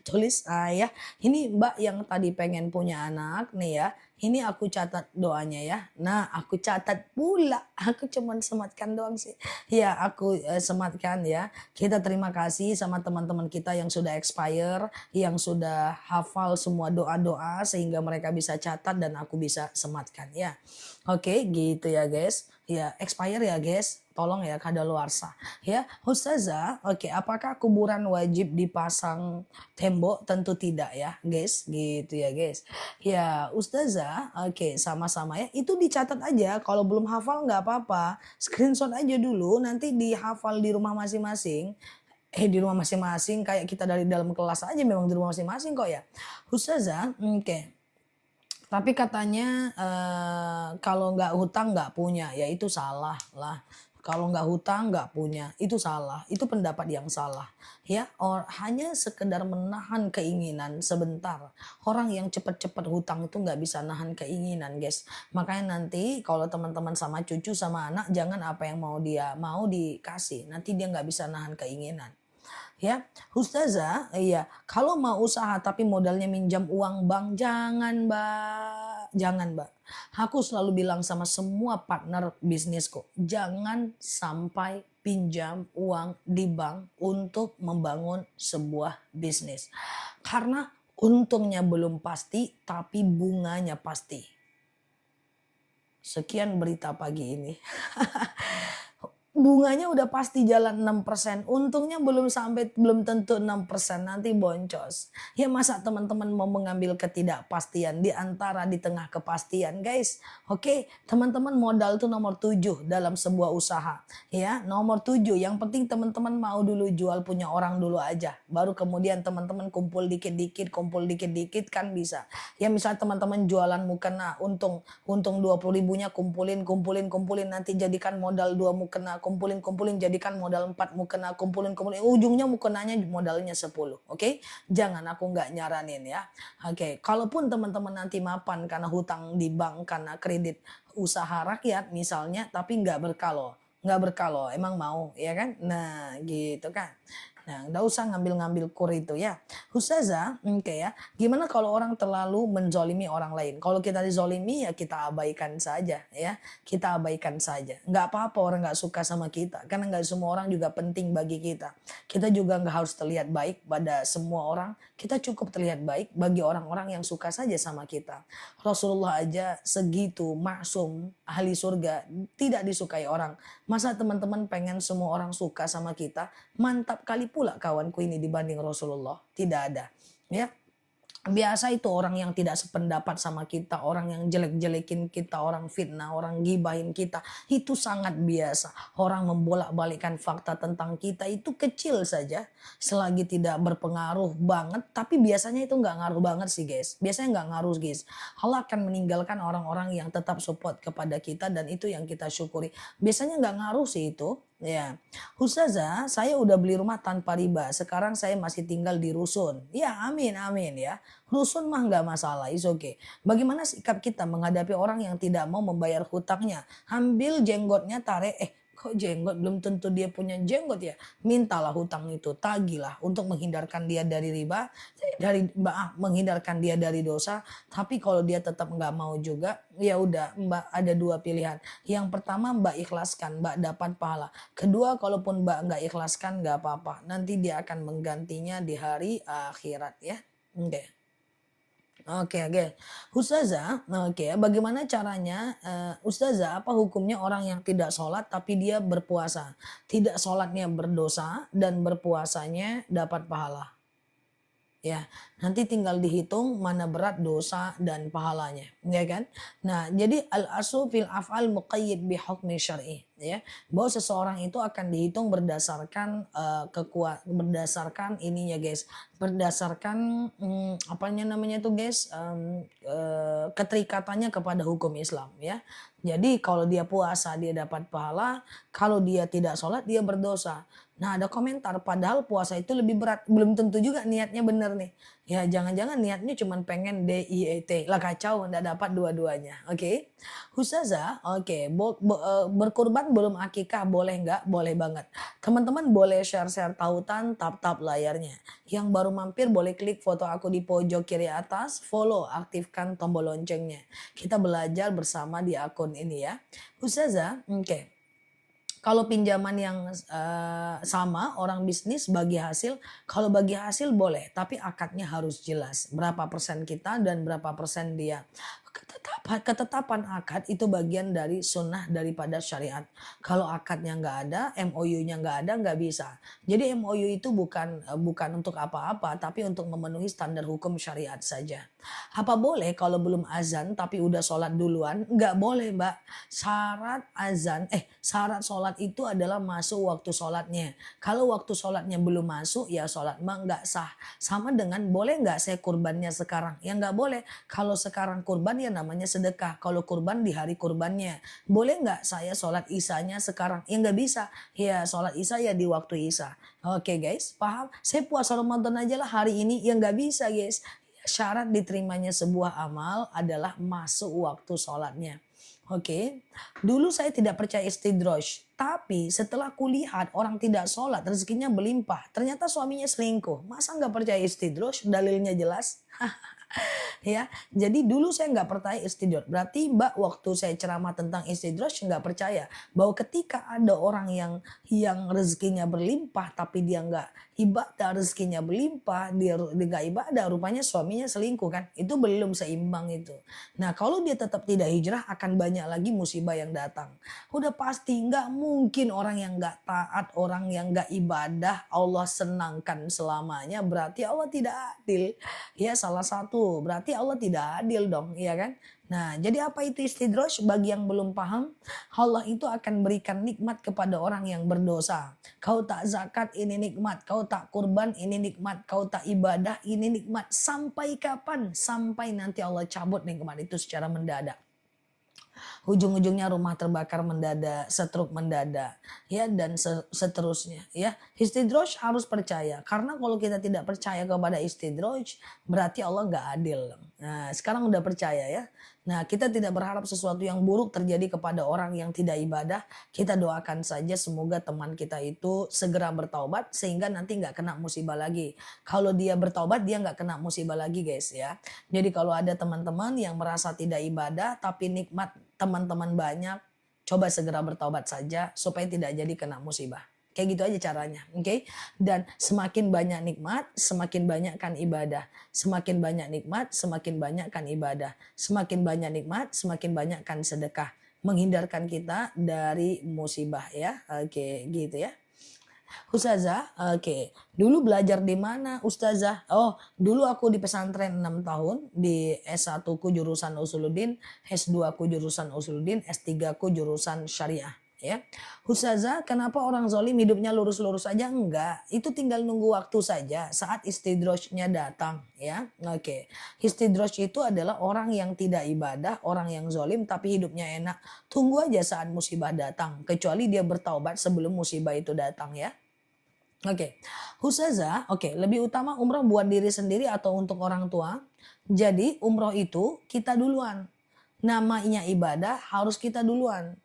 tulis ya. Ini Mbak yang tadi pengen punya anak nih ya. Ini aku catat doanya ya. Nah, aku catat pula. Aku cuman sematkan doang sih. Ya, aku sematkan ya. Kita terima kasih sama teman-teman kita yang sudah expire, yang sudah hafal semua doa-doa sehingga mereka bisa catat dan aku bisa sematkan ya. Oke, gitu ya guys. Ya, expire ya guys. tolong ya kadaluarsa. Ya, Ustazah, oke, apakah kuburan wajib dipasang tembok? Tentu tidak ya, guys, gitu ya, guys. Ya, Ustazah, oke, sama-sama ya. Itu dicatat aja, kalau belum hafal nggak apa-apa. Screenshot aja dulu, nanti dihafal di rumah masing-masing. Di rumah masing-masing kayak kita dari dalam kelas aja memang di rumah masing-masing kok ya. Ustazah, oke. Tapi katanya, kalau nggak hutang nggak punya, ya itu salah lah. Kalau nggak hutang nggak punya, itu salah, itu pendapat yang salah. Ya, hanya sekedar menahan keinginan sebentar. Orang yang cepat-cepat hutang itu nggak bisa nahan keinginan, guys. Makanya nanti kalau teman-teman sama cucu sama anak, jangan apa yang mau dia mau dikasih, nanti dia nggak bisa nahan keinginan. Ya, Ustazah, iya, kalau mau usaha tapi modalnya minjam uang bank, jangan Mbak, jangan Mbak. Aku selalu bilang sama semua partner bisnisku, jangan sampai pinjam uang di bank untuk membangun sebuah bisnis. Karena untungnya belum pasti, tapi bunganya pasti. Sekian berita pagi ini. Bunganya udah pasti jalan 6%, untungnya belum tentu 6%, nanti boncos. Ya masa teman-teman mau mengambil ketidakpastian di tengah kepastian, guys. Oke, teman-teman modal tuh nomor 7 dalam sebuah usaha. Ya, nomor 7, yang penting teman-teman mau dulu jual punya orang dulu aja. Baru kemudian teman-teman kumpul dikit-dikit kan bisa. Ya misal teman-teman jualan mukena, untung 20 ribunya kumpulin nanti jadikan modal 2 mukena, kumpulin jadikan modal 4 mukena, kumpulin ujungnya mukenanya modalnya 10. Oke, jangan, aku nggak nyaranin ya. Oke, kalaupun teman-teman nanti mapan karena hutang di bank, karena kredit usaha rakyat misalnya, tapi nggak berkalo emang mau ya kan, nah gitu kan. Nah, nggak usah ngambil-ngambil kur itu ya. Ustazah, oke ya. Gimana kalau orang terlalu menzolimi orang lain? Kalau kita dizolimi ya kita abaikan saja ya. Kita abaikan saja. Nggak apa-apa orang nggak suka sama kita. Karena nggak semua orang juga penting bagi kita. Kita juga nggak harus terlihat baik pada semua orang. Kita cukup terlihat baik bagi orang-orang yang suka saja sama kita. Rasulullah aja segitu maksum, ahli surga, tidak disukai orang. Masa teman-teman pengen semua orang suka sama kita? Mantap kali pula kawanku ini dibanding Rasulullah. Tidak ada. Ya, biasa itu orang yang tidak sependapat sama kita, orang yang jelek-jelekin kita, orang fitnah, orang gibahin kita, itu sangat biasa. Orang membolak-balikkan fakta tentang kita itu kecil saja, selagi tidak berpengaruh banget, tapi biasanya itu nggak ngaruh banget sih guys. Biasanya nggak ngaruh guys. Allah akan meninggalkan orang-orang yang tetap support kepada kita dan itu yang kita syukuri. Biasanya nggak ngaruh sih itu. Ya, Ustazah, saya udah beli rumah tanpa riba. Sekarang saya masih tinggal di rusun. Ya, amin, amin ya. Rusun mah nggak masalah, is okay. Bagaimana sikap kita menghadapi orang yang tidak mau membayar hutangnya? Ambil jenggotnya, tarik, kok jenggot, belum tentu dia punya jenggot ya. Mintalah hutang itu, tagihlah untuk menghindarkan dia dari riba, menghindarkan dia dari dosa. Tapi kalau dia tetap nggak mau juga, ya udah Mbak, ada 2 pilihan. Yang pertama Mbak ikhlaskan, Mbak dapat pahala. Kedua, kalaupun Mbak nggak ikhlaskan nggak apa-apa, nanti dia akan menggantinya di hari akhirat ya. Oke. Oke. Ustazah, oke, bagaimana caranya, Ustazah, apa hukumnya orang yang tidak sholat tapi dia berpuasa? Tidak sholatnya berdosa dan berpuasanya dapat pahala. Ya, nanti tinggal dihitung mana berat dosa dan pahalanya, ya kan? Nah, jadi al-aslu fil af'al muqayyid bi hukmi syar'i, ya. Bahwa seseorang itu akan dihitung berdasarkan berdasarkan ininya, guys. Berdasarkan apanya namanya itu, guys? Keterikatannya kepada hukum Islam, ya. Jadi kalau dia puasa dia dapat pahala, kalau dia tidak sholat dia berdosa. Nah, ada komentar, padahal puasa itu lebih berat. Belum tentu juga niatnya benar nih. Ya jangan-jangan niatnya cuma pengen DIET. Lah kacau, nggak dapat dua-duanya. Oke. Ustazah, oke. Berkurban belum akikah, boleh nggak? Boleh banget. Teman-teman boleh share-share tautan, tap-tap layarnya. Yang baru mampir boleh klik foto aku di pojok kiri atas, follow, aktifkan tombol loncengnya. Kita belajar bersama di akun ini ya. Ustazah, oke. Kalau pinjaman yang sama orang bisnis bagi hasil, kalau bagi hasil boleh, tapi akadnya harus jelas. Berapa persen kita dan berapa persen dia. Tetapi Ketetapan akad itu bagian dari sunnah daripada syariat. Kalau akadnya nggak ada, MOU-nya nggak ada, nggak bisa. Jadi MOU itu bukan untuk apa-apa, tapi untuk memenuhi standar hukum syariat saja. Apa boleh kalau belum azan tapi udah sholat duluan? Nggak boleh, Mbak. Syarat sholat itu adalah masuk waktu sholatnya. Kalau waktu sholatnya belum masuk, ya sholat mah nggak sah. Sama dengan boleh nggak saya kurbannya sekarang? Ya nggak boleh. Kalau sekarang kurban ya namanya sedekah. Kalau kurban di hari kurbannya. Boleh nggak saya sholat isanya sekarang? Ya nggak bisa. Ya sholat isya ya di waktu isya. Oke guys, paham? Saya puasa Ramadan aja lah hari ini. Ya nggak bisa guys. Syarat diterimanya sebuah amal adalah masuk waktu sholatnya. Oke, dulu saya tidak percaya istidroj, tapi setelah kulihat orang tidak sholat rezekinya berlimpah, ternyata suaminya selingkuh. Masa nggak percaya istidroj? Dalilnya jelas. Ya, jadi dulu saya nggak percaya istidroj. Berarti Mbak waktu saya ceramah tentang istidroj nggak percaya bahwa ketika ada orang yang rezekinya berlimpah tapi dia nggak ibadah, rezekinya berlimpah dia nggak ibadah, rupanya suaminya selingkuh kan? Itu belum seimbang itu. Nah kalau dia tetap tidak hijrah akan banyak lagi musibah yang datang. Udah pasti nggak mungkin orang yang nggak taat, orang yang nggak ibadah Allah senangkan selamanya, berarti Allah tidak adil. Ya salah satu berarti Allah tidak adil dong, ya kan? Nah, jadi apa itu istidroj? Bagi yang belum paham, Allah itu akan berikan nikmat kepada orang yang berdosa. Kau tak zakat, ini nikmat. Kau tak kurban, ini nikmat. Kau tak ibadah, ini nikmat. Sampai kapan? Sampai nanti Allah cabut nikmat itu secara mendadak. Ujung-ujungnya rumah terbakar mendadak, stroke mendadak, ya dan seterusnya, ya. Istidroj harus percaya, karena kalau kita tidak percaya kepada istidroj, berarti Allah nggak adil. Nah, sekarang udah percaya ya. Nah, kita tidak berharap sesuatu yang buruk terjadi kepada orang yang tidak ibadah. Kita doakan saja semoga teman kita itu segera bertaubat sehingga nanti nggak kena musibah lagi. Kalau dia bertaubat dia nggak kena musibah lagi guys ya. Jadi kalau ada teman-teman yang merasa tidak ibadah tapi nikmat teman-teman banyak, coba segera bertaubat saja supaya tidak jadi kena musibah. Kayak gitu aja caranya, oke? Dan semakin banyak nikmat, semakin banyak kan ibadah. Semakin banyak nikmat, semakin banyak kan ibadah. Semakin banyak nikmat, semakin banyak kan sedekah. Menghindarkan kita dari musibah ya, oke gitu ya. Ustazah, oke. Dulu belajar di mana Ustazah? Oh, dulu aku di pesantren 6 tahun, di S1 ku jurusan Usuluddin, S2 ku jurusan Usuluddin, S3 ku jurusan Syariah. Ya, Ustazah, kenapa orang zolim hidupnya lurus-lurus aja? Enggak, itu tinggal nunggu waktu saja saat istidrojnya datang. Ya, oke. Istidroj itu adalah orang yang tidak ibadah, orang yang zolim tapi hidupnya enak. Tunggu aja saat musibah datang, kecuali dia bertaubat sebelum musibah itu datang ya. Oke, Ustazah, oke, lebih utama umroh buat diri sendiri atau untuk orang tua? Jadi umroh itu kita duluan. Namanya ibadah harus kita duluan.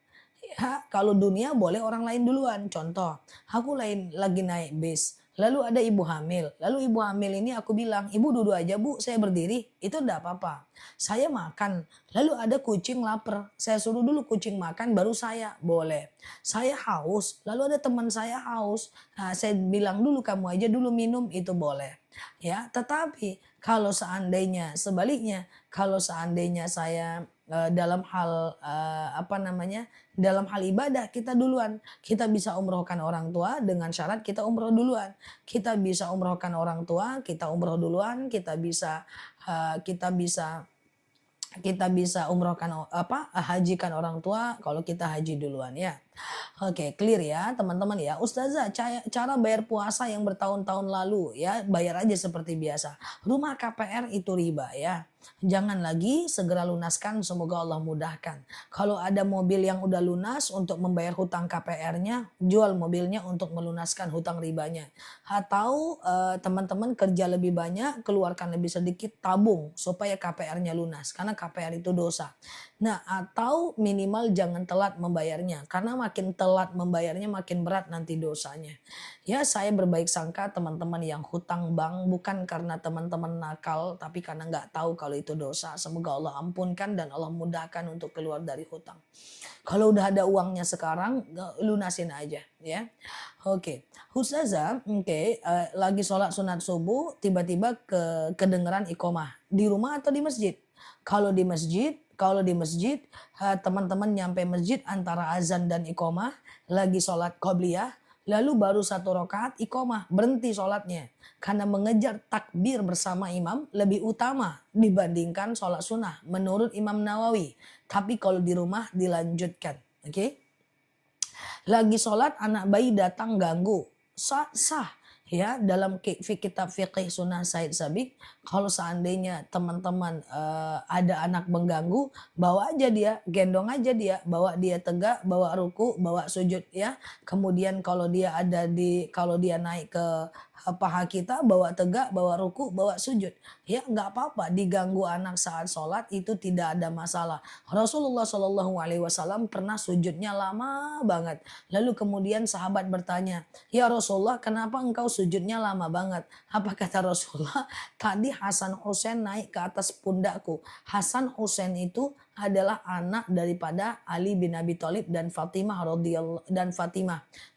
Ya, kalau dunia boleh orang lain duluan. Contoh, aku lagi naik bis. Lalu ada ibu hamil. Lalu ibu hamil ini aku bilang, ibu duduk aja bu, saya berdiri. Itu enggak apa-apa. Saya makan. Lalu ada kucing lapar. Saya suruh dulu kucing makan, baru saya. Boleh. Saya haus. Lalu ada teman saya haus. Nah, saya bilang dulu kamu aja dulu minum, itu boleh. Ya, tetapi kalau seandainya sebaliknya, kalau seandainya saya dalam hal dalam hal ibadah kita duluan. Kita bisa umrohkan orang tua dengan syarat kita umroh duluan. Kita bisa umrohkan orang tua, kita umroh duluan. Kita bisa umrohkan hajikan orang tua kalau kita haji duluan ya. Oke, clear ya teman-teman ya. Ustazah, cara bayar puasa yang bertahun-tahun lalu ya, bayar aja seperti biasa. Rumah KPR itu riba ya. Jangan lagi, segera lunaskan, semoga Allah mudahkan. Kalau ada mobil yang udah lunas untuk membayar hutang KPR-nya, jual mobilnya untuk melunaskan hutang ribanya. Atau teman-teman kerja lebih banyak, keluarkan lebih sedikit, tabung supaya KPR-nya lunas. Karena KPR itu dosa. Nah, atau minimal jangan telat membayarnya. Karena makin telat membayarnya makin berat nanti dosanya. Ya, saya berbaik sangka teman-teman yang hutang bank bukan karena teman-teman nakal, tapi karena nggak tahu kalau itu dosa. Semoga Allah ampunkan dan Allah mudahkan untuk keluar dari hutang. Kalau udah ada uangnya sekarang, lunasin aja ya. Oke, Ustazah, lagi sholat sunat subuh, tiba-tiba kedengeran iqomah. Di rumah atau di masjid? Kalau di masjid, kalau di masjid, teman-teman nyampe masjid antara azan dan iqomah, lagi sholat qobliyah, lalu baru 1 rakaat iqomah, berhenti sholatnya. Karena mengejar takbir bersama imam lebih utama dibandingkan sholat sunnah menurut Imam Nawawi. Tapi kalau di rumah dilanjutkan. Oke? Lagi sholat anak bayi datang ganggu. Sah, sah. Ya, dalam kitab fikih sunnah Said Sabiq, kalau seandainya teman-teman ada anak mengganggu, bawa aja dia, gendong aja dia, bawa dia tegak, bawa ruku, bawa sujud ya. Kemudian kalau dia kalau dia naik ke paha kita, bawa tegak, bawa ruku, bawa sujud. Ya nggak apa-apa, diganggu anak saat sholat itu tidak ada masalah. Rasulullah Shallallahu Alaihi Wasallam pernah sujudnya lama banget. Lalu kemudian sahabat bertanya, ya Rasulullah, kenapa engkau sujudnya lama banget? Apa kata Rasulullah? Tadi Hasan Husain naik ke atas pundakku. Hasan Husain itu adalah anak daripada Ali bin Abi Thalib dan Fatimah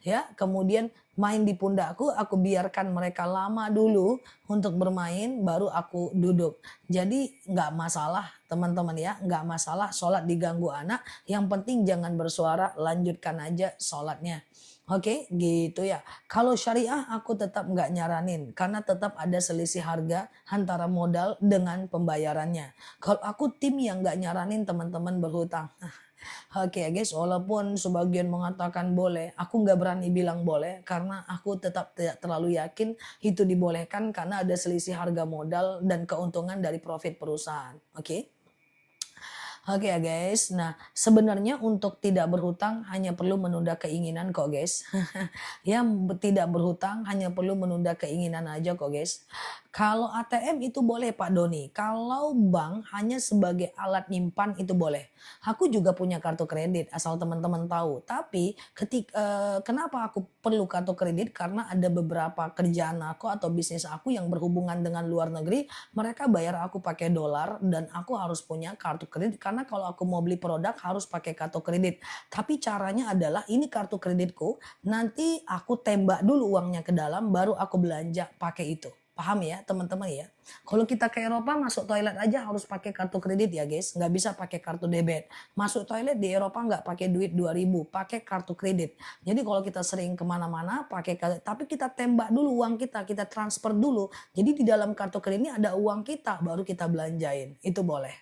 ya. Kemudian main di pundakku, aku biarkan mereka lama dulu untuk bermain, baru aku duduk. Jadi nggak masalah teman-teman ya, nggak masalah sholat diganggu anak. Yang penting jangan bersuara, lanjutkan aja sholatnya. Oke, gitu ya. Kalau syariah aku tetap nggak nyaranin karena tetap ada selisih harga antara modal dengan pembayarannya. Kalau aku tim yang nggak nyaranin teman-teman berhutang. Oke guys, walaupun sebagian mengatakan boleh, aku nggak berani bilang boleh karena aku tetap tidak terlalu yakin itu dibolehkan karena ada selisih harga modal dan keuntungan dari profit perusahaan. Oke. Oke ya guys, nah sebenarnya untuk tidak berhutang hanya perlu menunda keinginan kok guys. Ya tidak berhutang hanya perlu menunda keinginan aja kok guys. Kalau ATM itu boleh Pak Doni, kalau bank hanya sebagai alat nyimpan itu boleh. Aku juga punya kartu kredit asal teman-teman tahu. Tapi kenapa aku perlu kartu kredit? Karena ada beberapa kerjaan aku atau bisnis aku yang berhubungan dengan luar negeri. Mereka bayar aku pakai dolar dan aku harus punya kartu kredit. Karena kalau aku mau beli produk harus pakai kartu kredit. Tapi caranya adalah ini kartu kreditku. Nanti aku tembak dulu uangnya ke dalam baru aku belanja pakai itu. Paham ya teman-teman ya. Kalau kita ke Eropa masuk toilet aja harus pakai kartu kredit ya guys. Nggak bisa pakai kartu debit. Masuk toilet di Eropa nggak pakai duit 2000. Pakai kartu kredit. Jadi kalau kita sering kemana-mana pakai kartu. Tapi kita tembak dulu uang kita. Kita transfer dulu. Jadi di dalam kartu kredit ini ada uang kita. Baru kita belanjain. Itu boleh.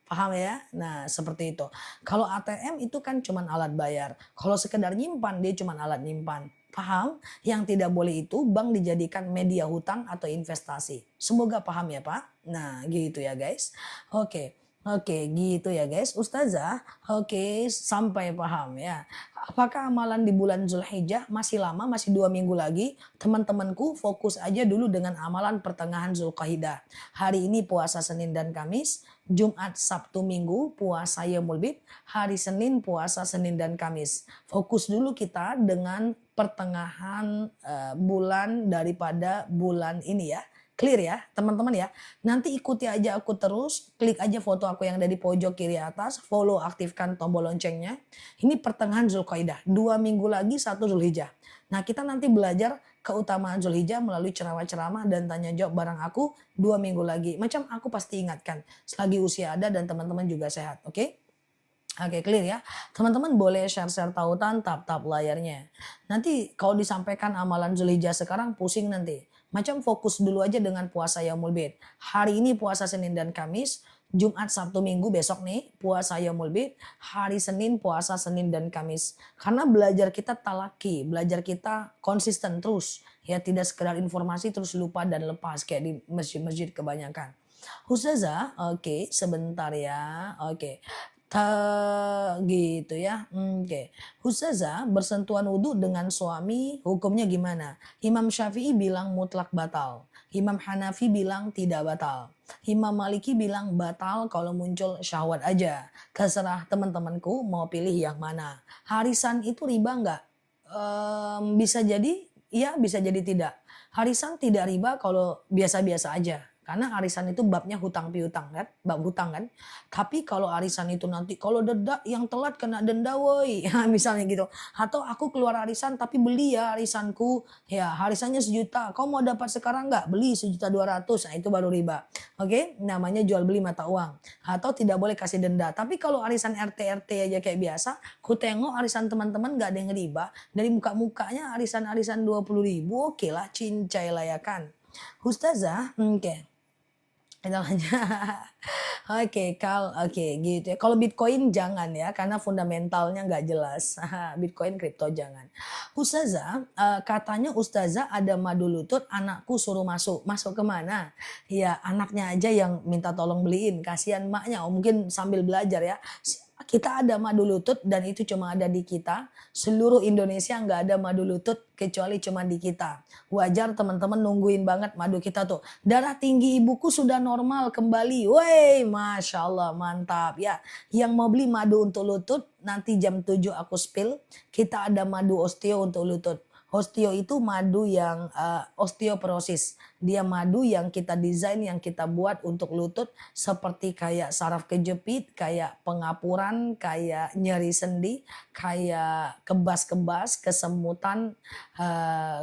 Paham ya? Nah seperti itu. Kalau ATM itu kan cuma alat bayar. Kalau sekedar nyimpan dia cuma alat nyimpan. Paham? Yang tidak boleh itu bank dijadikan media hutang atau investasi. Semoga paham ya Pak. Nah gitu ya guys. Oke. Oke gitu ya guys. Ustazah oke sampai paham ya. Apakah amalan di bulan Zulhijjah masih lama, masih 2 minggu lagi? Teman-temanku fokus aja dulu dengan amalan pertengahan Zulqaidah. Hari ini puasa Senin dan Kamis. Jumat, Sabtu, Minggu puasa Yaumul Bid, hari Senin puasa Senin dan Kamis. Fokus dulu kita dengan pertengahan bulan daripada bulan ini ya. Clear ya teman-teman ya. Nanti ikuti aja aku terus, klik aja foto aku yang ada di pojok kiri atas, follow aktifkan tombol loncengnya. Ini pertengahan Zulqaidah, 2 minggu lagi 1 Zulhijjah. Nah kita nanti belajar keutamaan Zulhijjah melalui ceramah-ceramah dan tanya jawab bareng aku 2 minggu lagi. Macam aku pasti ingatkan selagi usia ada dan teman-teman juga sehat. Oke? Oke clear ya. Teman-teman boleh share-share tautan tap-tap layarnya. Nanti kalau disampaikan amalan Zulhijjah sekarang pusing nanti. Macam fokus dulu aja dengan puasa Yaumul Bid. Hari ini puasa Senin dan Kamis. Jumat, Sabtu, Minggu besok nih puasa Yaumul Bid. Hari Senin puasa Senin dan Kamis. Karena belajar kita talaki, belajar kita konsisten terus. Ya tidak sekedar informasi terus lupa dan lepas kayak di masjid-masjid kebanyakan. Ustazah, oke sebentar ya. Oke. Gitu ya. Oke. Ustazah bersentuhan wudhu dengan suami hukumnya gimana? Imam Syafi'i bilang mutlak batal. Imam Hanafi bilang tidak batal. Imam Maliki bilang batal kalau muncul syahwat aja. Terserah teman-temanku mau pilih yang mana. Harisan itu riba nggak? Bisa jadi iya, bisa jadi tidak. Harisan tidak riba kalau biasa-biasa aja. Karena arisan itu babnya hutang piutang kan, bab hutang kan. Tapi kalau arisan itu nanti kalau denda yang telat kena denda woi, misalnya gitu. Atau aku keluar arisan tapi beli ya arisanku, ya arisannya 1 juta, kau mau dapat sekarang nggak? Beli 1,2 juta, nah itu baru riba. Oke, namanya jual beli mata uang. Atau tidak boleh kasih denda. Tapi kalau arisan RT-RT aja kayak biasa, ku tengok arisan teman-teman nggak ada yang riba. Dari muka-mukanya arisan-arisan 20 ribu, oke lah, cincai lah ya kan. Ustazah, oke. Kita lanjut. Oke gitu ya. Kalau Bitcoin jangan ya karena fundamentalnya nggak jelas. Bitcoin kripto jangan. Ustazah, katanya Ustazah ada madu lutut anakku suruh masuk. Masuk ke mana? Ya anaknya aja yang minta tolong beliin. Kasihan maknya. Oh, mungkin sambil belajar ya. Kita ada madu lutut dan itu cuma ada di kita. Seluruh Indonesia nggak ada madu lutut kecuali cuma di kita. Wajar teman-teman nungguin banget madu kita tuh. Darah tinggi ibuku sudah normal kembali. Wey, Masya Allah, mantap ya. Yang mau beli madu untuk lutut, nanti jam 7 aku spill. Kita ada madu osteo untuk lutut. Osteo itu madu yang osteoporosis. Dia madu yang kita desain, yang kita buat untuk lutut seperti kayak saraf kejepit, kayak pengapuran, kayak nyeri sendi, kayak kebas-kebas, kesemutan,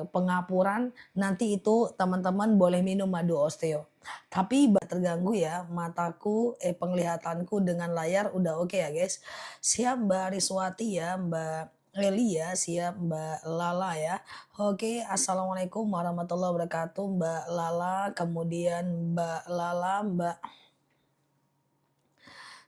pengapuran. Nanti itu teman-teman boleh minum madu osteo. Tapi terganggu ya mataku, penglihatanku dengan layar udah oke ya guys. Siap Mbak Riswati ya, Mbak Eli ya, siap Mbak Lala ya. Oke, Assalamualaikum warahmatullahi wabarakatuh Mbak Lala, kemudian Mbak Lala, Mbak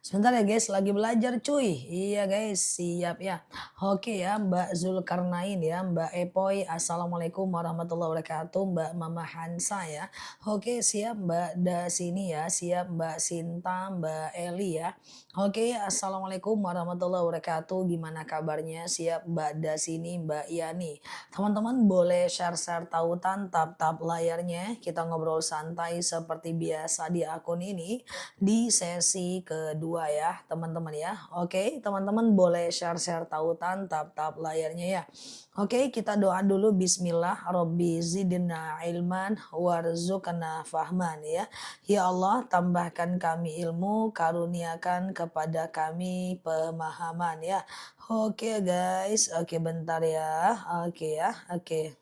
Sebentar ya guys, lagi belajar cuy. Iya guys, siap ya. Oke ya, Mbak Zulkarnain ya, Mbak Epoy, Assalamualaikum warahmatullahi wabarakatuh, Mbak Mama Hansa ya. Oke, siap Mbak Dasini ya, siap Mbak Sinta, Mbak Eli ya. Oke, Assalamualaikum warahmatullahi wabarakatuh. Gimana kabarnya? Siap Mbak Dasini, Mbak Yani. Teman-teman boleh share-share tautan, tap-tap layarnya. Kita ngobrol santai seperti biasa di akun ini di sesi kedua ya teman-teman ya. Oke, teman-teman boleh share-share tautan, tap-tap layarnya ya. Oke, kita doa dulu. Bismillah, Robbi zidna ilman warzuqna fahman ya. Ya Allah, tambahkan kami ilmu, karuniakan kepada kami pemahaman ya. Oke guys, oke bentar ya. Oke ya, oke.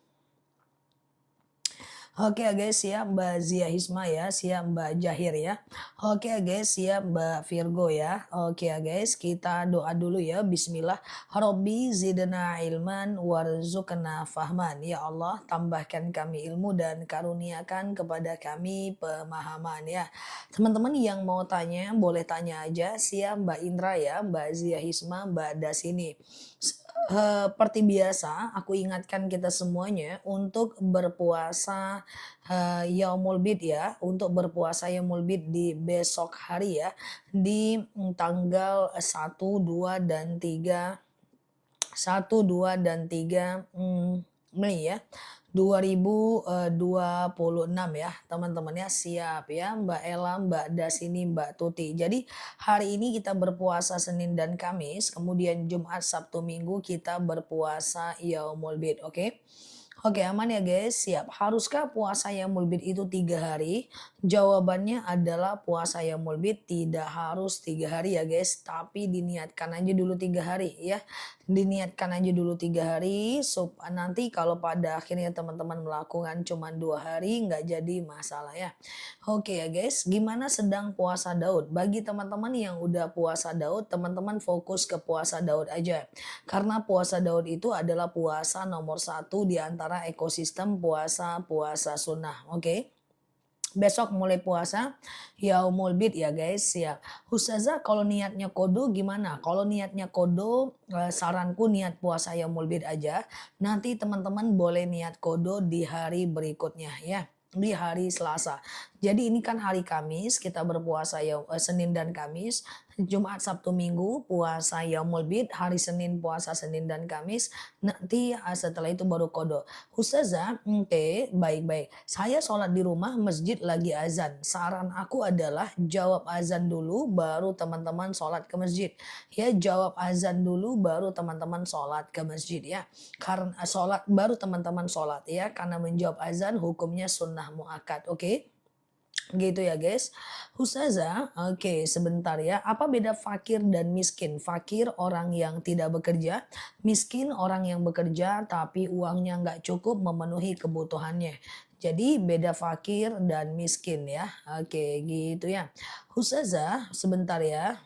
Oke guys, siap Mbak Zia Hisma ya, siap Mbak Jahir ya. Oke guys, siap Mbak Virgo ya. Oke guys, kita doa dulu ya. Bismillah. Robbi zidna ilman warzuqna fahman. Ya Allah, tambahkan kami ilmu dan karuniakan kepada kami pemahaman ya. Teman-teman yang mau tanya, boleh tanya aja. Siap Mbak Indra ya, Mbak Zia Hisma, Mbak Dasini. Seperti biasa, aku ingatkan kita semuanya untuk berpuasa Yaumul Bid ya, untuk berpuasa Yaumul Bid di besok hari ya, di tanggal 1, 2 dan 3 Mei ya. 2026 ya teman-teman ya, siap ya Mbak Ella, Mbak Dasini, Mbak Tuti. Jadi hari ini kita berpuasa Senin dan Kamis, kemudian Jumat, Sabtu, Minggu kita berpuasa Yaumul Bid, oke? Oke aman ya guys, siap. Haruskah puasa Yaumul Bid itu 3 hari? Jawabannya adalah puasa Yaumul Bid tidak harus 3 hari ya guys, tapi diniatkan aja dulu 3 hari ya. Diniatkan aja dulu 3 hari, nanti kalau pada akhirnya teman-teman melakukan cuma 2 hari nggak jadi masalah ya. Oke ya guys, gimana sedang puasa Daud? Bagi teman-teman yang udah puasa Daud, teman-teman fokus ke puasa Daud aja. Karena puasa Daud itu adalah puasa nomor 1 di antara ekosistem puasa-puasa sunnah. Oke. Besok mulai puasa Yaumul Bid ya guys ya. Ustazah kalau niatnya kodo gimana? Kalau niatnya kodo saranku niat puasa Yaumul Bid aja. Nanti teman-teman boleh niat kodo di hari berikutnya ya. Di hari Selasa. Jadi ini kan hari Kamis kita berpuasa Senin dan Kamis. Jumat, Sabtu, Minggu puasa Yaumul Bid, hari Senin puasa Senin dan Kamis, nanti setelah itu baru kodo. Ustazah, oke, baik-baik. Saya sholat di rumah, masjid lagi azan. Saran aku adalah jawab azan dulu, baru teman-teman sholat ke masjid. Ya, jawab azan dulu, baru teman-teman sholat ke masjid ya. Karena baru teman-teman sholat ya, karena menjawab azan hukumnya sunnah muakkad, oke? Gitu ya guys. Ustazah, oke sebentar ya. Apa beda fakir dan miskin? Fakir orang yang tidak bekerja, miskin orang yang bekerja tapi uangnya nggak cukup memenuhi kebutuhannya. Jadi beda fakir dan miskin ya. Oke gitu ya. Ustazah, sebentar ya.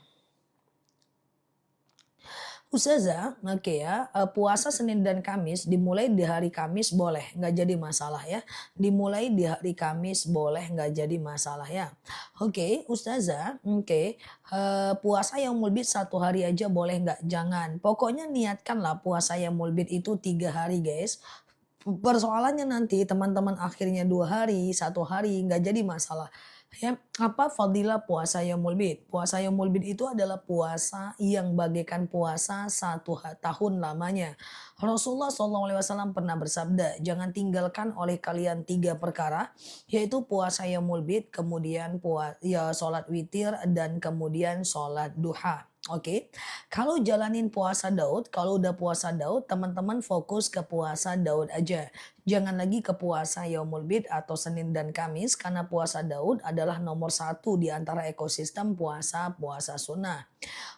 Ustazah, oke ya, puasa Senin dan Kamis dimulai di hari Kamis boleh, nggak jadi masalah ya. Dimulai di hari Kamis boleh, nggak jadi masalah ya. Oke, Ustazah, oke, puasa yang mulbit 1 hari aja boleh nggak? Jangan. Pokoknya niatkanlah puasa yang mulbit itu 3 hari guys. Persoalannya nanti teman-teman akhirnya 2 hari, 1 hari nggak jadi masalah. Ya, apa fadilah puasa yaumul bid? Puasa yaumul bid itu adalah puasa yang bagaikan puasa tahun lamanya. Rasulullah SAW pernah bersabda, jangan tinggalkan oleh kalian 3 perkara, yaitu puasa yaumul bid, kemudian ya sholat witir, dan kemudian sholat duha. Oke, kalau jalanin puasa Daud, kalau udah puasa Daud, teman-teman fokus ke puasa Daud aja. Jangan lagi ke puasa Yaumul Bid atau Senin dan Kamis karena puasa Daud adalah nomor 1 di antara ekosistem puasa-puasa sunnah.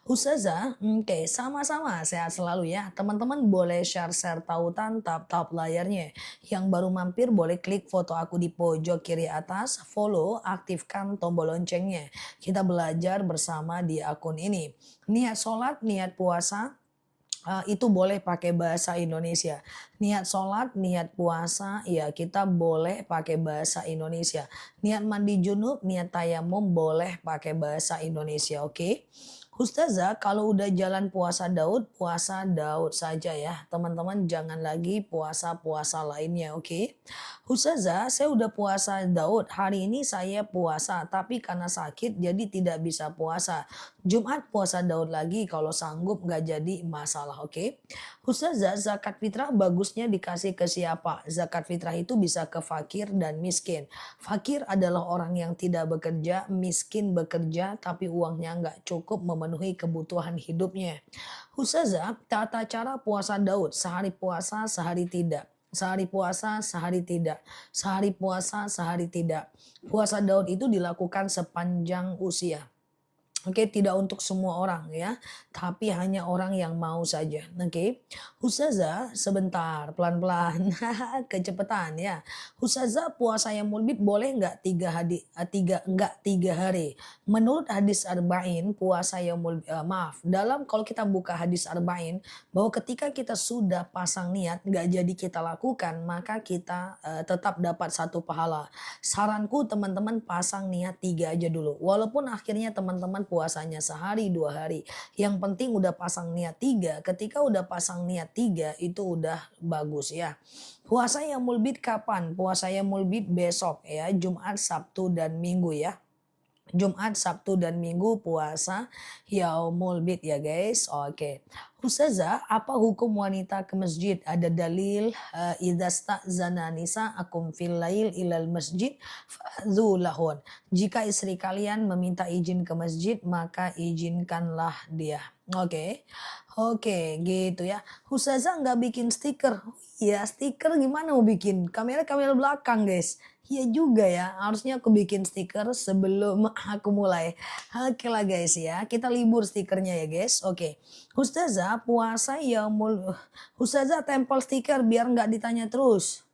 Ustazah, oke, sama-sama sehat selalu ya. Teman-teman boleh share-share tautan tap-tap layarnya. Yang baru mampir boleh klik foto aku di pojok kiri atas, follow, aktifkan tombol loncengnya. Kita belajar bersama di akun ini. Niat sholat, niat puasa, itu boleh pakai bahasa Indonesia. Niat sholat, niat puasa, ya kita boleh pakai bahasa Indonesia. Niat mandi junub, niat tayamum boleh pakai bahasa Indonesia, oke? Ustazah, kalau udah jalan puasa Daud saja ya. Teman-teman jangan lagi puasa-puasa lainnya, oke? Ustazah, saya udah puasa Daud. Hari ini saya puasa, tapi karena sakit jadi tidak bisa puasa. Jumat puasa Daud lagi, kalau sanggup nggak jadi masalah, oke? Ustazah, zakat fitrah bagusnya dikasih ke siapa? Zakat fitrah itu bisa ke fakir dan miskin. Fakir adalah orang yang tidak bekerja, miskin bekerja tapi uangnya nggak cukup memenuhi kebutuhan hidupnya. Ustazah, tata cara puasa Daud, sehari puasa, sehari tidak. Sehari puasa, sehari tidak. Sehari puasa, sehari tidak. Puasa Daud itu dilakukan sepanjang usia. Oke, tidak untuk semua orang ya, tapi hanya orang yang mau saja. Oke. Ustazah, sebentar, pelan-pelan. Kecepatan ya. Ustazah, puasa yang mulbit boleh nggak 3 hari? Menurut hadis Arba'in, puasa yang mulbit, maaf, kalau kita buka hadis Arba'in, bahwa ketika kita sudah pasang niat, nggak jadi kita lakukan, maka kita tetap dapat 1 pahala. Saranku teman-teman pasang niat 3 aja dulu. Walaupun akhirnya teman-teman puasanya sehari 2 hari. Yang penting udah pasang niat 3. Ketika udah pasang niat 3 itu udah bagus ya. Puasa yang mulbit kapan? Puasa yang mulbit besok ya. Jumat, Sabtu dan Minggu ya. Jumat, Sabtu, dan Minggu puasa Yaumul Bid ya guys. Oke. Ustazah, apa hukum wanita ke masjid? Ada dalil idza sta'zana nisa'akum fil lail ilal masjid fa'dzulahun. Jika istri kalian meminta izin ke masjid, maka izinkanlah dia. Oke. Oke, gitu ya. Ustazah nggak bikin stiker. Ya, stiker gimana mau bikin? Kamera belakang, guys. Iya juga ya, harusnya aku bikin stiker sebelum aku mulai. Oke lah guys ya, kita libur stikernya ya guys. Oke, Ustazah puasa ya Ustazah tempel stiker biar nggak ditanya terus.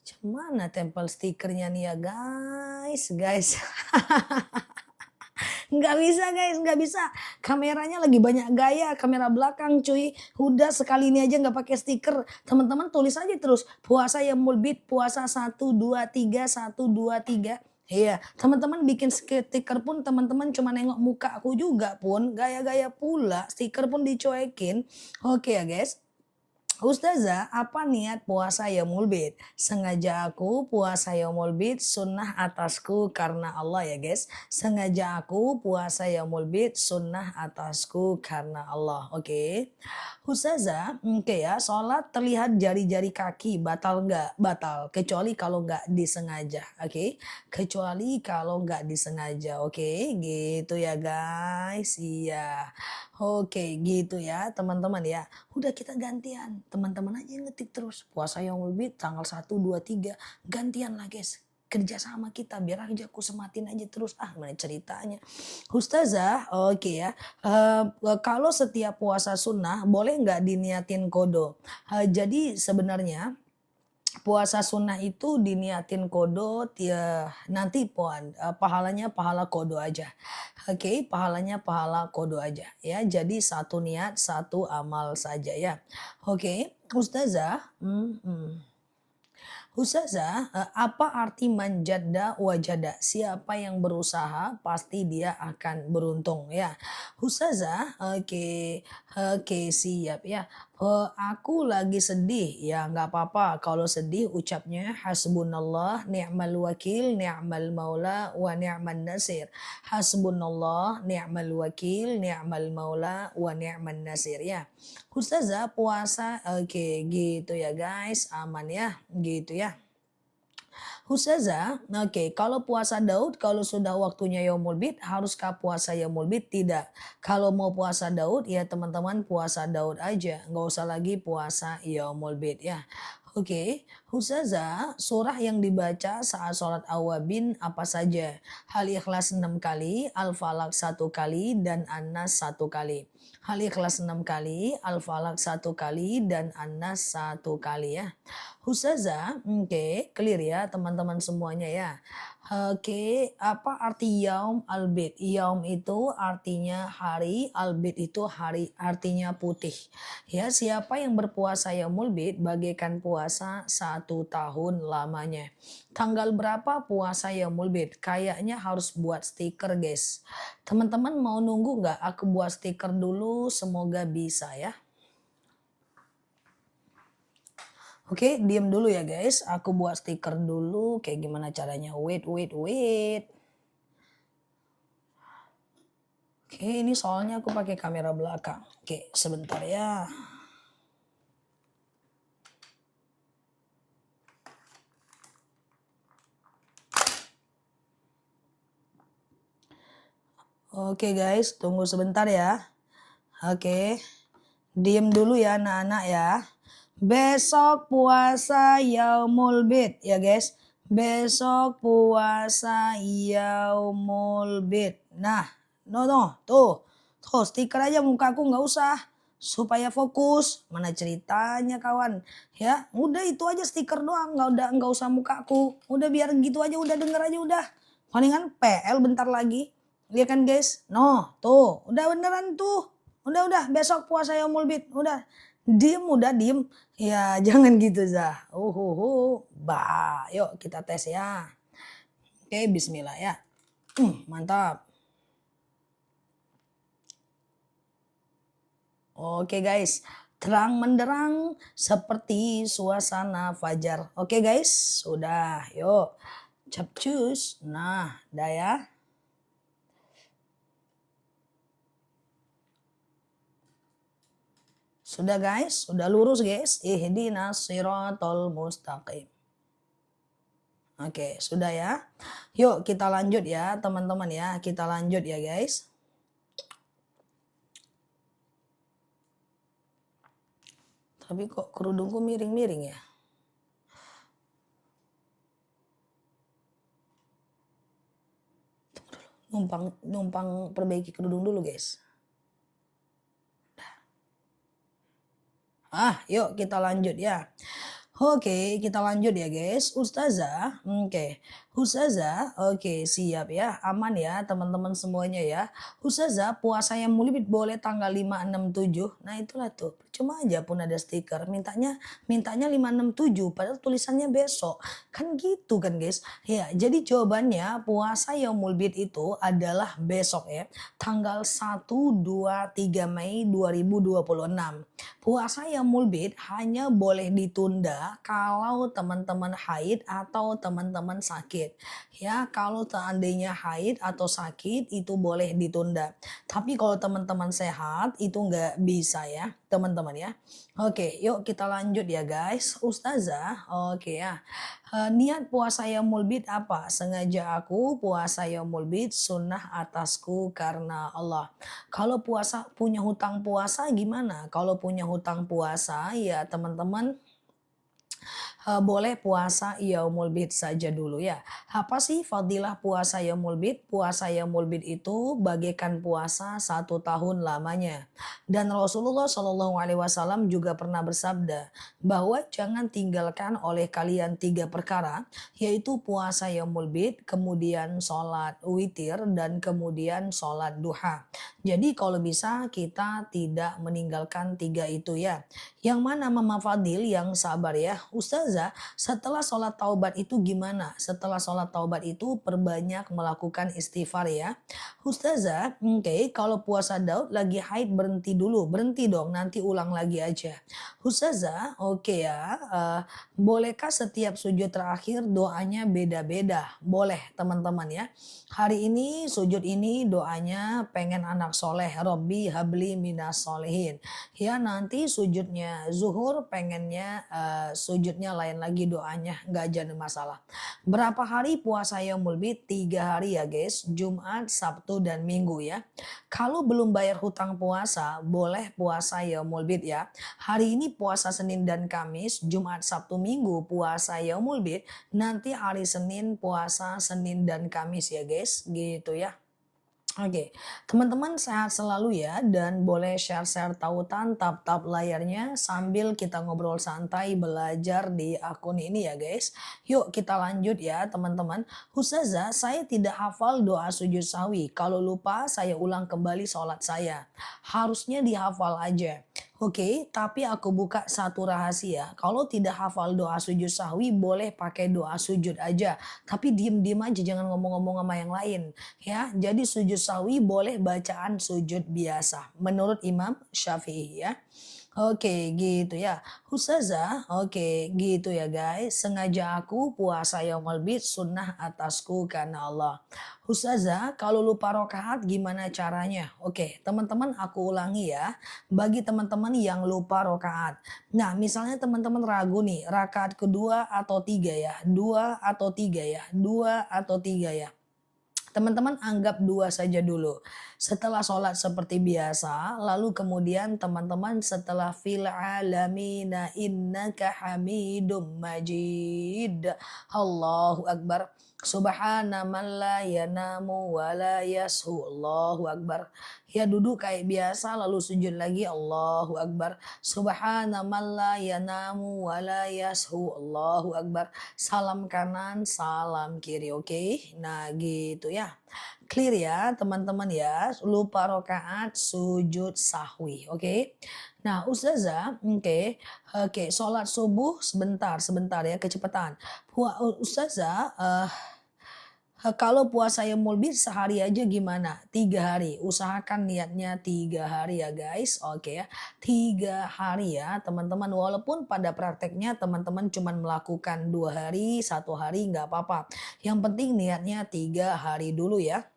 Cuman tempel stikernya nih ya guys, guys. Nggak bisa guys, nggak bisa. Kameranya lagi banyak gaya, kamera belakang cuy. Udah sekali ini aja nggak pakai stiker. Teman-teman tulis aja terus. Puasa yang mulbit, puasa 1, 2, 3, 1, 2, 3. Iya, teman-teman bikin stiker pun teman-teman cuma nengok muka aku juga pun. Gaya-gaya pula, stiker pun dicuekin. Oke ya guys. Ustazah, apa niat puasa yaumul bid? Sengaja aku puasa yaumul bid sunnah atasku karena Allah ya guys. Sengaja aku puasa yaumul bid sunnah atasku karena Allah. Oke. Ustazah, oke ya, sholat terlihat jari-jari kaki batal nggak? Batal. Kecuali kalau nggak disengaja. Oke. Kecuali kalau nggak disengaja. Oke. Gitu ya guys. Iya. Oke gitu ya teman-teman ya. Udah kita gantian. Teman-teman aja yang ngetik terus. Puasa yang lebih tanggal 1, 2, 3. Gantian lah guys. kerja sama kita biar aja aku sematin aja terus mana ceritanya. Ustazah, oke ya, kalau setiap puasa sunnah boleh nggak diniatin kodo? Jadi sebenarnya puasa sunnah itu diniatin kodo nanti pahalanya pahala kodo aja. Oke, pahalanya pahala kodo aja ya. Jadi satu niat, satu amal saja ya. Oke, Ustazah, Ustazah, apa arti manjada wajada? Siapa yang berusaha pasti dia akan beruntung ya. Ustazah, oke, oke siap ya. Aku lagi sedih ya nggak apa-apa kalau sedih ucapnya hasbunallah ni'mal wakil ni'mal maula wa ni'man nasir. Hasbunallah ni'mal wakil ni'mal maula wa ni'man nasir ya. Ustazah puasa oke gitu ya guys aman ya gitu ya. Ustazah, oke, kalau puasa Daud, kalau sudah waktunya Yaumul Bid, haruskah puasa Yaumul Bid? Tidak. Kalau mau puasa Daud, ya teman-teman puasa Daud aja. Nggak usah lagi puasa Yaumul Bid ya. Oke, Ustazah, surah yang dibaca saat sholat awabin apa saja? Al-Ikhlas 6 kali, Al-Falaq 1 kali, dan An-Nas 1 kali. Al-Ikhlas 6 kali, Al-Falaq 1 kali, dan An-Nas 1 kali ya. Ustazah, oke, clear ya teman-teman semuanya ya. Oke, apa arti yaum albid? Yaum itu artinya hari, albid itu hari artinya putih. Ya, siapa yang berpuasa yaumul bid bagaikan puasa 1 tahun lamanya. Tanggal berapa puasa yaumul bid? Kayaknya harus buat stiker guys. Teman-teman mau nunggu nggak aku buat stiker dulu? Semoga bisa ya. Oke, diem dulu ya guys. Aku buat stiker dulu. Kayak gimana caranya? Wait. Oke, ini soalnya aku pakai kamera belakang. Oke, sebentar ya. Oke guys, tunggu sebentar ya. Oke, diem dulu ya anak-anak ya. Besok puasa Yaumul Bid ya guys. Besok puasa Yaumul Bid. Nah, tuh stiker aja mukaku nggak usah. Supaya fokus. Mana ceritanya kawan? Ya, udah itu aja stiker doang. Nggak usah mukaku. Udah biar gitu aja. Udah denger aja udah. Palingan PL bentar lagi. Lihat kan guys? Tuh, udah beneran tuh. Udah, besok puasa Yaumul Bid. Udah diem. Ya, jangan gitu Zah. Yuk kita tes ya. Oke, bismillah ya. Mantap. Oke guys, terang menderang seperti suasana fajar. Oke guys, sudah. Yuk, capcus. Nah, dah ya. Sudah guys, sudah lurus guys. Ihdinas siratal mustaqim. Oke, sudah ya. Yuk kita lanjut ya teman-teman ya. Kita lanjut ya guys. Tapi kok kerudungku miring-miring ya? Numpang perbaiki kerudung dulu guys. Yuk kita lanjut ya. Oke, kita lanjut ya guys. Ustazah, oke. Ustazah, oke siap ya. Aman ya teman-teman semuanya ya. Ustazah, puasa yang mulibit boleh tanggal 5, 6, 7. Nah itulah tuh. Cuma aja pun ada stiker. Mintanya 5, 6, 7. Padahal tulisannya besok. Kan gitu kan guys. Ya, jadi jawabannya puasa yang mulibit itu adalah besok ya. Tanggal 1, 2, 3 Mei 2026. Puasa yang mulbid hanya boleh ditunda kalau teman-teman haid atau teman-teman sakit. Ya, kalau seandainya haid atau sakit itu boleh ditunda. Tapi kalau teman-teman sehat itu nggak bisa ya, teman-teman ya. Oke, yuk kita lanjut ya guys. Ustazah, oke ya. Niat puasa yaumul bid apa? Sengaja aku puasa yaumul bid sunnah atasku karena Allah. Kalau puasa punya hutang puasa gimana? Kalau punya hutang puasa ya teman-teman Boleh puasa yaumul bid saja dulu ya. Apa sih fadilah puasa yaumul bid? Puasa yaumul bid itu bagaikan puasa 1 tahun lamanya. Dan Rasulullah Shallallahu Alaihi Wasallam juga pernah bersabda bahwa jangan tinggalkan oleh kalian 3 perkara, yaitu puasa yaumul bid, kemudian sholat witir, dan kemudian sholat duha. Jadi kalau bisa kita tidak meninggalkan 3 itu ya. Yang mana Mama Fadil yang sabar ya. Ustazah, setelah sholat taubat itu gimana? Setelah sholat taubat itu perbanyak melakukan istighfar ya. Ustazah, oke, kalau puasa Daud lagi haid berhenti dulu. Berhenti dong, nanti ulang lagi aja. Ustazah, oke ya. Bolehkah setiap sujud terakhir doanya beda-beda? Boleh teman-teman ya. Hari ini sujud ini doanya pengen anak soleh. Robbi habli minas solehin. Ya nanti sujudnya zuhur pengennya sujudnya lain lagi doanya nggak jadi masalah. Berapa hari puasa yaumul bid? 3 hari ya guys, Jumat, Sabtu dan Minggu ya. Kalau belum bayar hutang puasa boleh puasa yaumul bid ya. Hari ini puasa Senin dan Kamis, Jumat, Sabtu, Minggu puasa yaumul bid. Nanti hari Senin puasa Senin dan Kamis ya guys, gitu ya. Oke, teman-teman sehat selalu ya dan boleh share-share tautan tap-tap layarnya sambil kita ngobrol santai belajar di akun ini ya guys. Yuk kita lanjut ya teman-teman. Ustazah, saya tidak hafal doa sujud sahwi. Kalau lupa saya ulang kembali sholat saya. Harusnya dihafal aja. Oke, tapi aku buka satu rahasia. Kalau tidak hafal doa sujud sahwi boleh pakai doa sujud aja. Tapi diem-diem aja jangan ngomong-ngomong sama yang lain. Ya, jadi sujud sahwi boleh bacaan sujud biasa menurut Imam Syafi'i ya. Oke, gitu ya. Ustazah, oke, gitu ya guys. Sengaja aku puasa yaumul bid sunnah atasku karena Allah. Ustazah, kalau lupa rokaat gimana caranya? Oke, teman-teman aku ulangi ya. Bagi teman-teman yang lupa rokaat. Nah, misalnya teman-teman ragu nih, rakaat kedua atau tiga ya? Dua atau tiga ya? Dua atau tiga ya? Teman-teman anggap 2 saja dulu. Setelah sholat seperti biasa, lalu kemudian teman-teman setelah fil alamina innaka hamidum majid. Allahu Akbar. Subhana man la yanamu wa la yashu. Allahu Akbar. Ya duduk kayak biasa lalu sujud lagi. Allahu Akbar. Subhana man la yanamu wa la yashu. Allahu Akbar. Salam kanan, salam kiri. Oke. Nah gitu ya. Clear ya teman-teman ya. Lupa rokaat sujud sahwi. Oke. Nah Ustazah, oke, sholat subuh sebentar ya kecepatan. Ustazah, kalau puasa yaumul bid sehari aja gimana? 3 hari. Usahakan niatnya 3 hari ya guys. Oke ya. 3 hari ya teman-teman. Walaupun pada prakteknya teman-teman cuma melakukan 2 hari, 1 hari nggak apa-apa. Yang penting niatnya 3 hari dulu ya.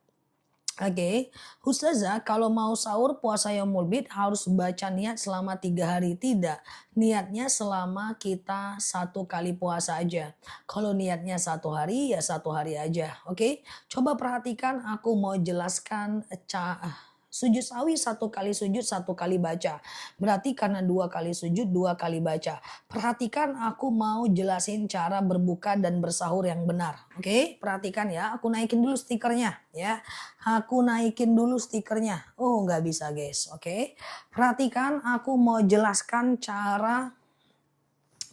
Oke, Ustazah kalau mau sahur puasa yaumul bid harus baca niat selama 3 hari tidak. Niatnya selama kita 1 kali puasa aja. Kalau niatnya 1 hari ya 1 hari aja. Oke, coba perhatikan aku mau jelaskan sujud sawi 1 kali sujud 1 kali baca. Berarti karena 2 kali sujud 2 kali baca. Perhatikan aku mau jelasin cara berbuka dan bersahur yang benar. Oke, perhatikan ya. Aku naikin dulu stikernya ya. Aku naikin dulu stikernya. Oh nggak bisa guys. Oke, perhatikan aku mau jelaskan cara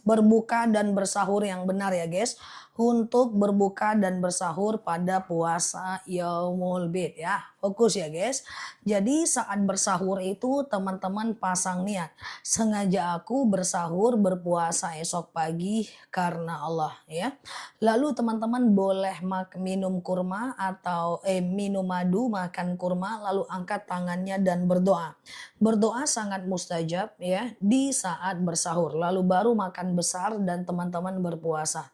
berbuka dan bersahur yang benar ya guys. Untuk berbuka dan bersahur pada puasa yaumul bid ya. Fokus ya guys. Jadi saat bersahur itu teman-teman pasang niat. Sengaja aku bersahur berpuasa esok pagi karena Allah ya. Lalu teman-teman boleh minum kurma atau minum madu, makan kurma lalu angkat tangannya dan berdoa. Berdoa sangat mustajab ya di saat bersahur. Lalu baru makan besar dan teman-teman berpuasa.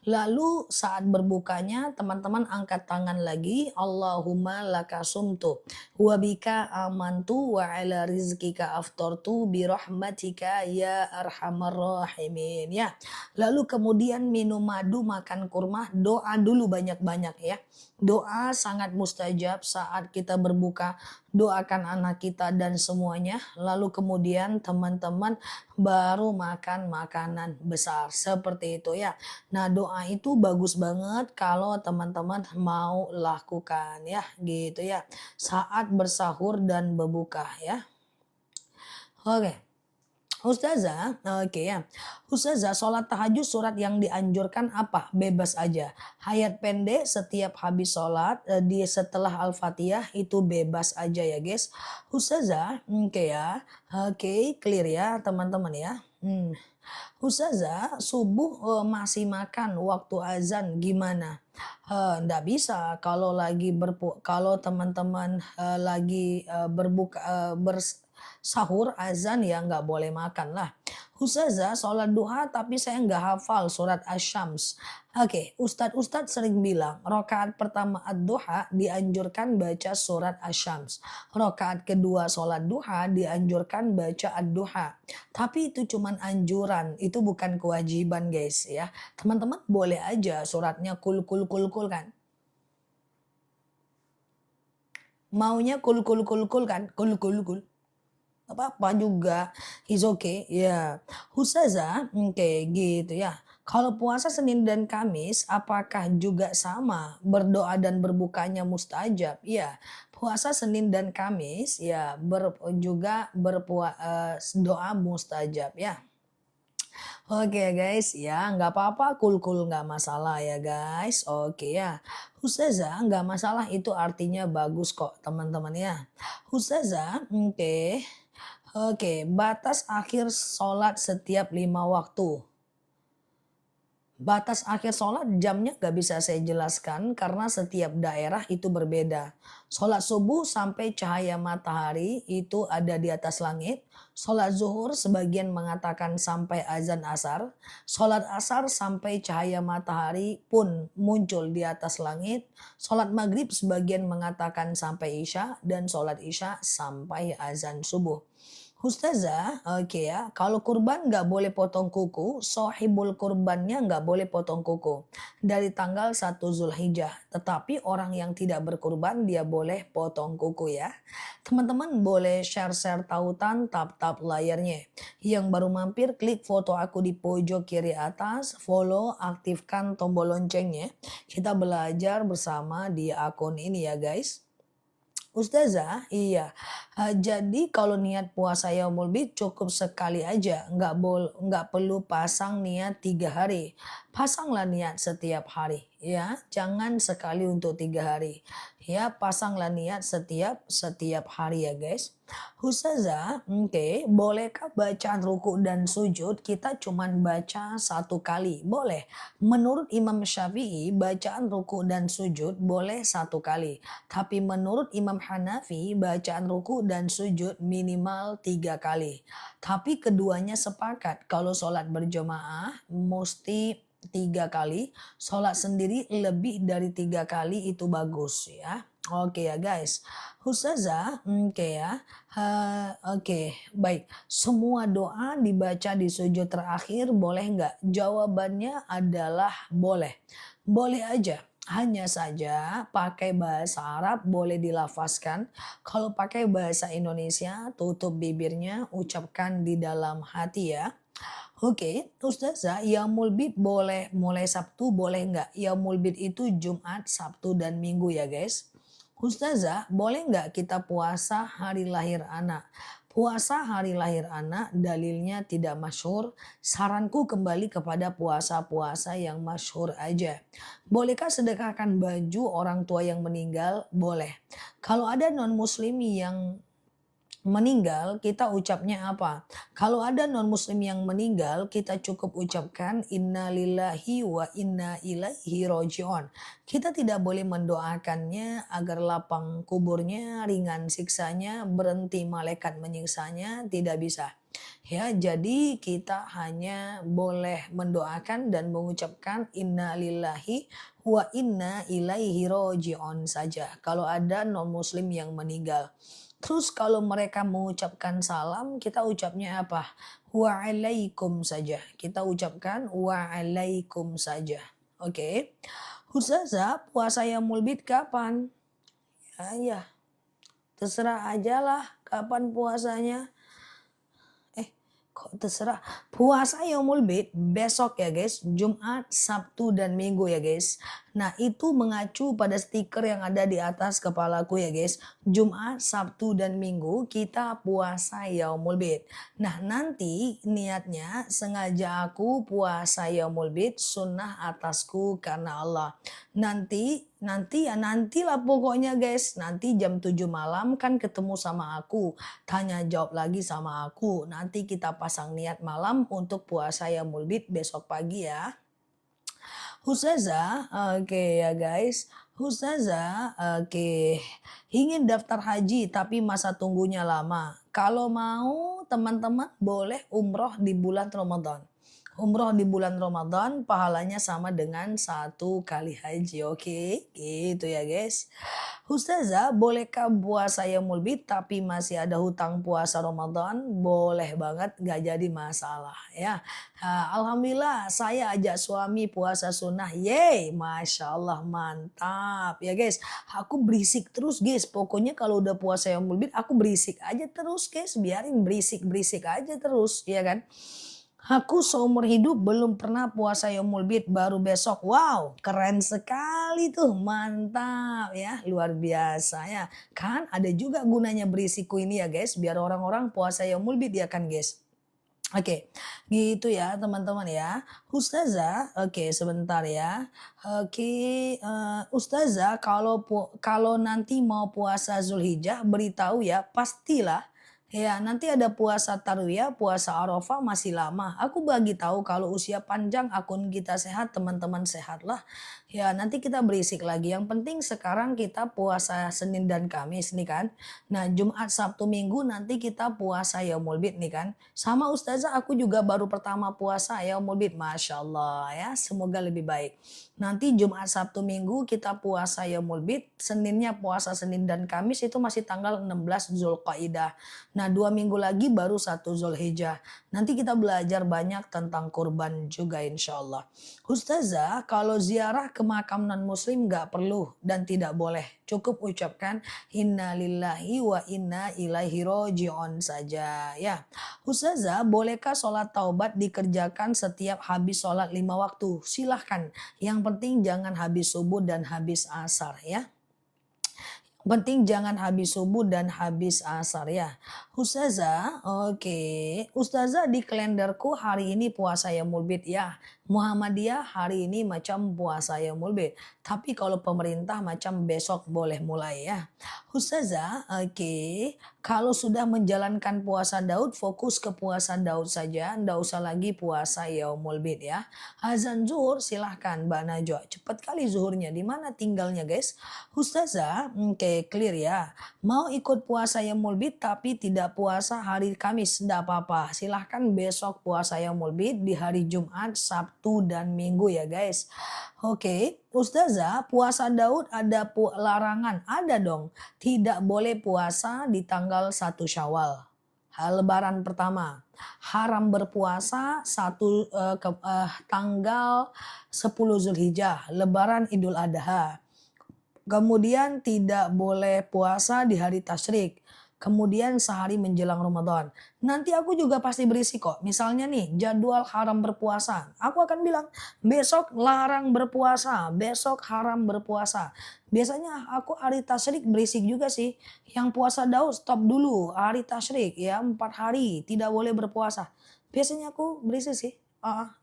Lalu saat berbukanya teman-teman angkat tangan lagi. Allahumma laka sumtu wa bika amantu wa ala rizkika aftartu bi rahmatika ya arhamar rahimin ya. Lalu kemudian minum madu, makan kurma, doa dulu banyak-banyak ya. Doa sangat mustajab saat kita berbuka, doakan anak kita dan semuanya, lalu kemudian teman-teman baru makan makanan besar, seperti itu ya. Nah, doa itu bagus banget kalau teman-teman mau lakukan ya, gitu ya. Saat bersahur dan berbuka ya. Oke. Ustazah, oke ya. Ustazah, sholat tahajud surat yang dianjurkan apa? Bebas aja. Hayat pendek setiap habis sholat di setelah Al-Fatihah itu bebas aja ya guys. Ustazah, oke ya. Oke, clear ya teman-teman ya. Ustazah, subuh masih makan waktu azan gimana? Nggak bisa kalau kalau teman-teman lagi berbuka sahur azan ya nggak boleh makan lah. Ustazah sholat duha tapi saya nggak hafal surat Asy-Syams. Oke, ustadz sering bilang rokaat pertama ad-duha dianjurkan baca surat Asy-Syams. Rokaat kedua sholat duha dianjurkan baca ad-duha. Tapi itu cuman anjuran, itu bukan kewajiban guys ya. Teman-teman boleh aja suratnya kul kul kul kul kan. Maunya kul kul kul kul kan, kul kul kul. Apa-apa juga, is okay, ya. Ustazah, oke gitu ya. Kalau puasa Senin dan Kamis, apakah juga sama berdoa dan berbukanya mustajab? Ya, puasa Senin dan Kamis ya juga doa mustajab ya. Oke guys, ya nggak apa-apa, kul-kul nggak masalah ya guys. Oke ya, Ustazah nggak masalah itu artinya bagus kok teman-teman ya. Ustazah, oke. Oke, batas akhir sholat setiap 5 waktu. Batas akhir sholat jamnya gak bisa saya jelaskan karena setiap daerah itu berbeda. Sholat subuh sampai cahaya matahari itu ada di atas langit. Sholat zuhur sebagian mengatakan sampai azan asar. Sholat asar sampai cahaya matahari pun muncul di atas langit. Sholat maghrib sebagian mengatakan sampai isya dan sholat isya sampai azan subuh. Ustazah, oke ya, kalau kurban nggak boleh potong kuku, sohibul kurbannya nggak boleh potong kuku dari tanggal 1 Zulhijjah. Tetapi orang yang tidak berkurban dia boleh potong kuku ya. Teman-teman boleh share-share tautan tap-tap layarnya. Yang baru mampir klik foto aku di pojok kiri atas, follow, aktifkan tombol loncengnya. Kita belajar bersama di akun ini ya guys. Ustazah, iya. Jadi kalau niat puasa yaumul bid cukup sekali aja, nggak perlu pasang niat 3 hari. Pasanglah niat setiap hari, ya. Jangan sekali untuk 3 hari. Ya, pasanglah niat setiap setiap hari ya guys. Ustazah, oke, bolehkah bacaan ruku dan sujud kita cuman baca 1 kali? Boleh. Menurut Imam Syafi'i, bacaan ruku dan sujud boleh 1 kali. Tapi menurut Imam Hanafi, bacaan ruku dan sujud minimal 3 kali. Tapi keduanya sepakat kalau sholat berjamaah mesti 3 kali. Sholat sendiri lebih dari 3 kali itu bagus ya. Oke ya guys. Ustazah, oke ya. Oke, baik. Semua doa dibaca di sujud terakhir boleh nggak? Jawabannya adalah boleh. Boleh aja. Hanya saja pakai bahasa Arab boleh dilafazkan. Kalau pakai bahasa Indonesia tutup bibirnya, ucapkan di dalam hati ya. Oke, Ustazah, yaumul bid boleh mulai Sabtu boleh nggak? Yaumul bid itu Jumat, Sabtu, dan Minggu ya guys. Ustazah, boleh nggak kita puasa hari lahir anak? Puasa hari lahir anak dalilnya tidak masyhur. Saranku kembali kepada puasa-puasa yang masyhur aja. Bolehkah sedekahkan baju orang tua yang meninggal? Boleh. Kalau ada non muslim yang meninggal, kita ucapnya apa? Kalau ada non-muslim yang meninggal, kita cukup ucapkan inna lillahi wa inna ilaihi roji'un. Kita tidak boleh mendoakannya agar lapang kuburnya, ringan siksanya, berhenti malaikat menyiksanya, tidak bisa. Ya, jadi kita hanya boleh mendoakan dan mengucapkan inna lillahi wa inna ilaihi roji'un saja. Kalau ada non-muslim yang meninggal. Terus kalau mereka mengucapkan salam, kita ucapnya apa? Wa'alaikum saja. Kita ucapkan wa'alaikum saja. Oke. Ustazah, puasa Yaumul Bid kapan? Ya, terserah aja lah kapan puasanya. Kok terserah? Puasa Yaumul Bid besok ya guys, Jumat, Sabtu, dan Minggu ya guys. Nah itu mengacu pada stiker yang ada di atas kepalaku ya guys. Jumat, Sabtu, dan Minggu kita puasa Yaumul Bid. Nah nanti niatnya sengaja aku puasa Yaumul Bid sunnah atasku karena Allah. Nantilah pokoknya guys. Nanti jam 7 malam kan ketemu sama aku. Tanya jawab lagi sama aku. Nanti kita pasang niat malam untuk puasa Yaumul Bid besok pagi ya. Ustazah, oke ya guys. Ustazah, oke. Ingin daftar haji tapi masa tunggunya lama. Kalau mau teman-teman boleh umroh di bulan Ramadan. Umroh di bulan Ramadan pahalanya sama dengan 1 kali haji. Oke, gitu ya guys. Ustazah, bolehkah puasa Yaumul Bid tapi masih ada hutang puasa Ramadan? Boleh banget, gak jadi masalah ya. Alhamdulillah saya ajak suami puasa sunnah. Yeay, Masya Allah mantap ya guys. Aku berisik terus guys. Pokoknya kalau udah puasa Yaumul Bid aku berisik aja terus guys. Biarin berisik-berisik aja terus ya kan. Aku seumur hidup belum pernah puasa Yaumul Bid, baru besok. Wow, keren sekali tuh, mantap ya, luar biasa ya. Kan ada juga gunanya berisiko ini ya guys, biar orang-orang puasa Yaumul Bid ya kan guys. Oke, gitu ya teman-teman ya. Ustazah, oke sebentar ya. Oke, Ustazah kalau nanti mau puasa Zulhijjah beritahu ya, pastilah. Ya, nanti ada puasa Tarwiyah, puasa Arafah masih lama. Aku bagi tahu kalau usia panjang akun kita sehat, teman-teman sehat lah. Ya, nanti kita berisik lagi. Yang penting sekarang kita puasa Senin dan Kamis nih kan. Nah, Jumat, Sabtu, Minggu nanti kita puasa Yaumul Bid nih kan. Sama Ustazah aku juga baru pertama puasa Yaumul Bid. Masya Allah ya, semoga lebih baik. Nanti Jumat, Sabtu, Minggu kita puasa Yaumul Bid. Seninnya puasa Senin dan Kamis itu masih tanggal 16 Zulqaidah. Nah 2 minggu lagi baru 1 Zulhijjah. Nanti kita belajar banyak tentang kurban juga insya Allah. Ustazah kalau ziarah ke makam non muslim nggak perlu dan tidak boleh. Cukup ucapkan inna lillahi wa inna ilaihi roji'un saja ya. Ustazah bolehkah sholat taubat dikerjakan setiap habis sholat 5 waktu? Silahkan. Yang penting jangan habis subuh dan habis asar ya. Penting jangan habis subuh dan habis asar ya. Ustazah, oke. Ustazah di kalenderku hari ini puasa Yaumul Bid ya. Muhammadiyah hari ini macam puasa Yaumul Bid. Tapi kalau pemerintah macam besok boleh mulai ya. Ustazah, oke. Kalau sudah menjalankan puasa Daud, fokus ke puasa Daud saja. Nggak usah lagi puasa Yaumul Bid ya. Azan zuhur silahkan Mbak Najwa. Cepat kali zuhurnya. Di mana tinggalnya guys? Ustazah, oke clear ya. Mau ikut puasa Yaumul Bid tapi tidak puasa hari Kamis, tidak apa-apa. Silahkan besok puasa Yaumul Bid di hari Jumat, Sabtu, dan Minggu ya guys. Oke, Ustazah puasa Daud ada larangan? Ada dong. Tidak boleh puasa di tanggal 1 Syawal. Lebaran pertama. Haram berpuasa tanggal 10 Zulhijjah. Lebaran Idul Adha. Kemudian tidak boleh puasa di hari tasyrik. Kemudian sehari menjelang Ramadan. Nanti aku juga pasti berisi kok. Misalnya nih jadwal haram berpuasa. Aku akan bilang besok larang berpuasa. Besok haram berpuasa. Biasanya aku hari tasyrik berisik juga sih. Yang puasa Daud stop dulu. Hari tasyrik ya 4 hari tidak boleh berpuasa. Biasanya aku berisik sih.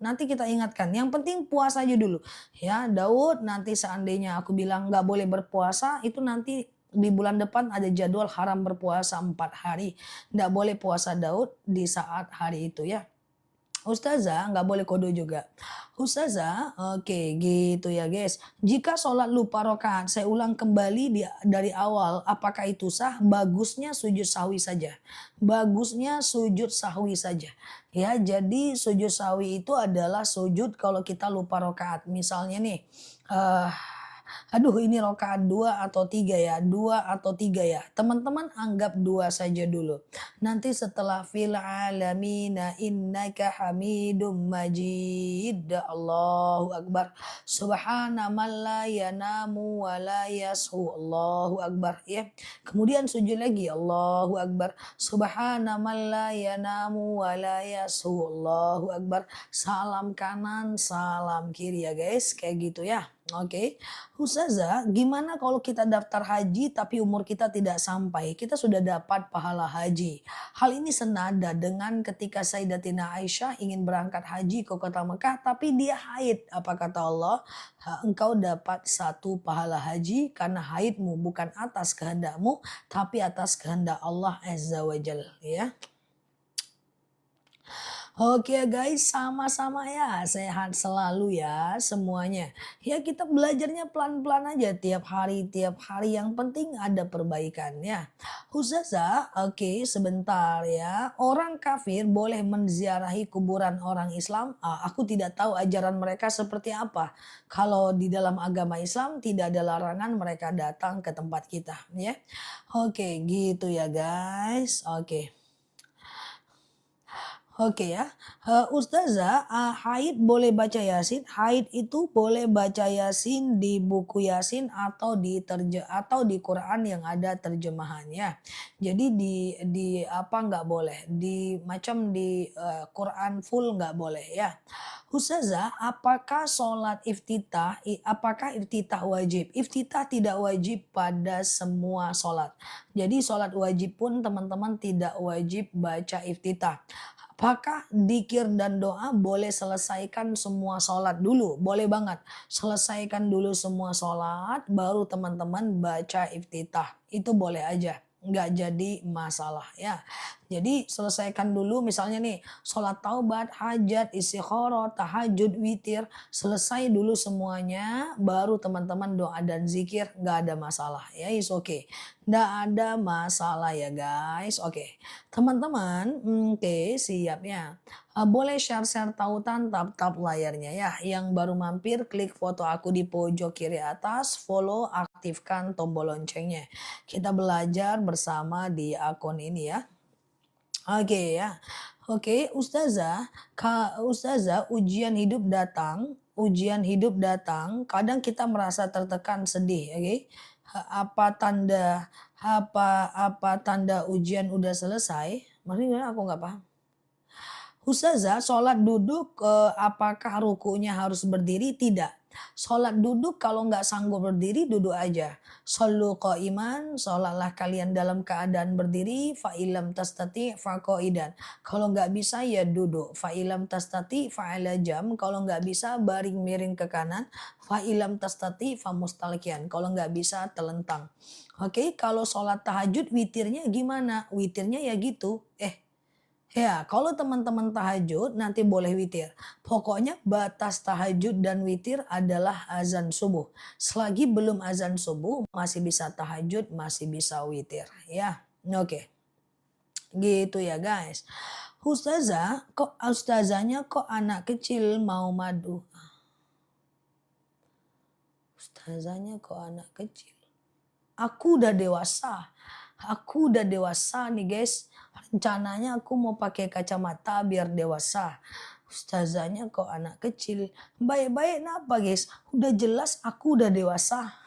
Nanti kita ingatkan. Yang penting puasa aja dulu. Ya, Daud nanti seandainya aku bilang nggak boleh berpuasa, itu nanti di bulan depan ada jadwal haram berpuasa 4 hari. Nggak boleh puasa Daud di saat hari itu ya. Ustazah nggak boleh kode juga. Ustazah, oke gitu ya guys. Jika sholat lupa rokaat, saya ulang kembali dari awal. Apakah itu sah? Bagusnya sujud sahwi saja. Bagusnya sujud sahwi saja. Ya, jadi sujud sahwi itu adalah sujud kalau kita lupa rokaat. Misalnya nih, Aduh ini rokaat 2 atau 3 ya, 2 atau 3 ya. Teman-teman anggap 2 saja dulu. Nanti setelah fil alamina innaka hamidum majid. Allahu akbar. Subhana man la yanamu wa la yashu. Allahu akbar ya. Kemudian sujud lagi. Allahu akbar. Subhana man la yanamu wa la yashu. Allahu akbar. Salam kanan, salam kiri ya guys. Kayak gitu ya. Oke. Ustazah, gimana kalau kita daftar haji tapi umur kita tidak sampai? Kita sudah dapat pahala haji. Hal ini senada dengan ketika Sayyidatina Aisyah ingin berangkat haji ke kota Mekah tapi dia haid. Apa kata Allah? Engkau dapat satu pahala haji karena haidmu bukan atas kehendakmu tapi atas kehendak Allah Azza wa Jal. Ya. Oke guys, sama-sama ya, sehat selalu ya semuanya. Ya kita belajarnya pelan-pelan aja tiap hari yang penting ada perbaikan ya. Ustazah, oke sebentar ya. Orang kafir boleh menziarahi kuburan orang Islam? Aku tidak tahu ajaran mereka seperti apa. Kalau di dalam agama Islam tidak ada larangan mereka datang ke tempat kita ya. Oke, gitu ya guys. Oke. Oke ya, Ustazah, haid boleh baca Yasin? Haid itu boleh baca Yasin di buku Yasin atau di Quran yang ada terjemahannya. Jadi di apa nggak boleh, di Quran full nggak boleh ya. Ustazah, apakah iftitah wajib? Iftitah tidak wajib pada semua sholat. Jadi sholat wajib pun teman-teman tidak wajib baca iftitah. Apakah dikir dan doa boleh selesaikan semua sholat dulu? Boleh banget. Selesaikan dulu semua sholat, baru teman-teman baca iftitah. Itu boleh aja. Nggak jadi masalah ya. Jadi selesaikan dulu misalnya nih sholat taubat, hajat, istikharah, tahajud, witir. Selesai dulu semuanya baru teman-teman doa dan zikir, nggak ada masalah ya, is okay. Nggak ada masalah ya guys. Oke. Teman-teman, oke siap ya. Boleh share-share tautan tap-tap layarnya ya. Yang baru mampir klik foto aku di pojok kiri atas, follow, aktifkan tombol loncengnya. Kita belajar bersama di akun ini ya. Oke ya. Oke, Ustazah, Ustazah, ujian hidup datang, kadang kita merasa tertekan, sedih, oke? Apa tanda apa tanda ujian udah selesai? Maksudnya gimana? Aku nggak paham. Ustazah, sholat duduk apakah rukunya harus berdiri? Tidak. Sholat duduk kalau nggak sanggup berdiri duduk aja. Shollu qa'iman, sholatlah kalian dalam keadaan berdiri. Fa'ilam tastati faqa'idan. Kalau nggak bisa ya duduk. Fa'ilam tastati fa'ala jam. Kalau nggak bisa baring miring ke kanan. Fa'ilam tastati famustalkian. Kalau nggak bisa telentang. Oke, kalau sholat tahajud witirnya gimana? Witirnya ya gitu. Ya, kalau teman-teman tahajud nanti boleh witir. Pokoknya batas tahajud dan witir adalah azan subuh. Selagi belum azan subuh masih bisa tahajud, masih bisa witir. Ya, oke. Gitu ya guys. Ustazahnya kok anak kecil mau madu? Ustazahnya kok anak kecil? Aku udah dewasa. Aku udah dewasa nih guys. Rencananya aku mau pakai kacamata biar dewasa. Ustazahnya kok anak kecil. Baik-baik kenapa guys? Udah jelas aku udah dewasa.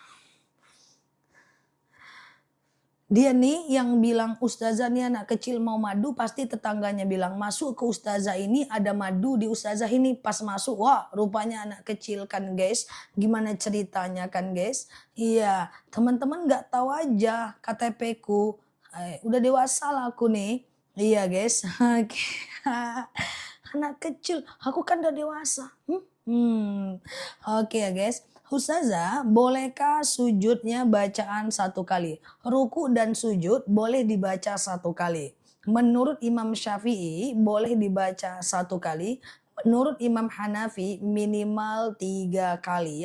Dia nih yang bilang ustazah nih anak kecil mau madu, pasti tetangganya bilang masuk ke ustazah ini ada madu di ustazah ini. Pas masuk, wah rupanya anak kecil kan guys. Gimana ceritanya kan guys? Iya, teman-teman nggak tahu aja KTP ku. Udah dewasa lah aku nih. Iya guys. Anak kecil, aku kan udah dewasa. Oke ya guys. Ustazah, bolehkah sujudnya bacaan satu kali? Ruku dan sujud boleh dibaca satu kali. Menurut Imam Syafi'i boleh dibaca satu kali. Menurut Imam Hanafi minimal 3 kali ya.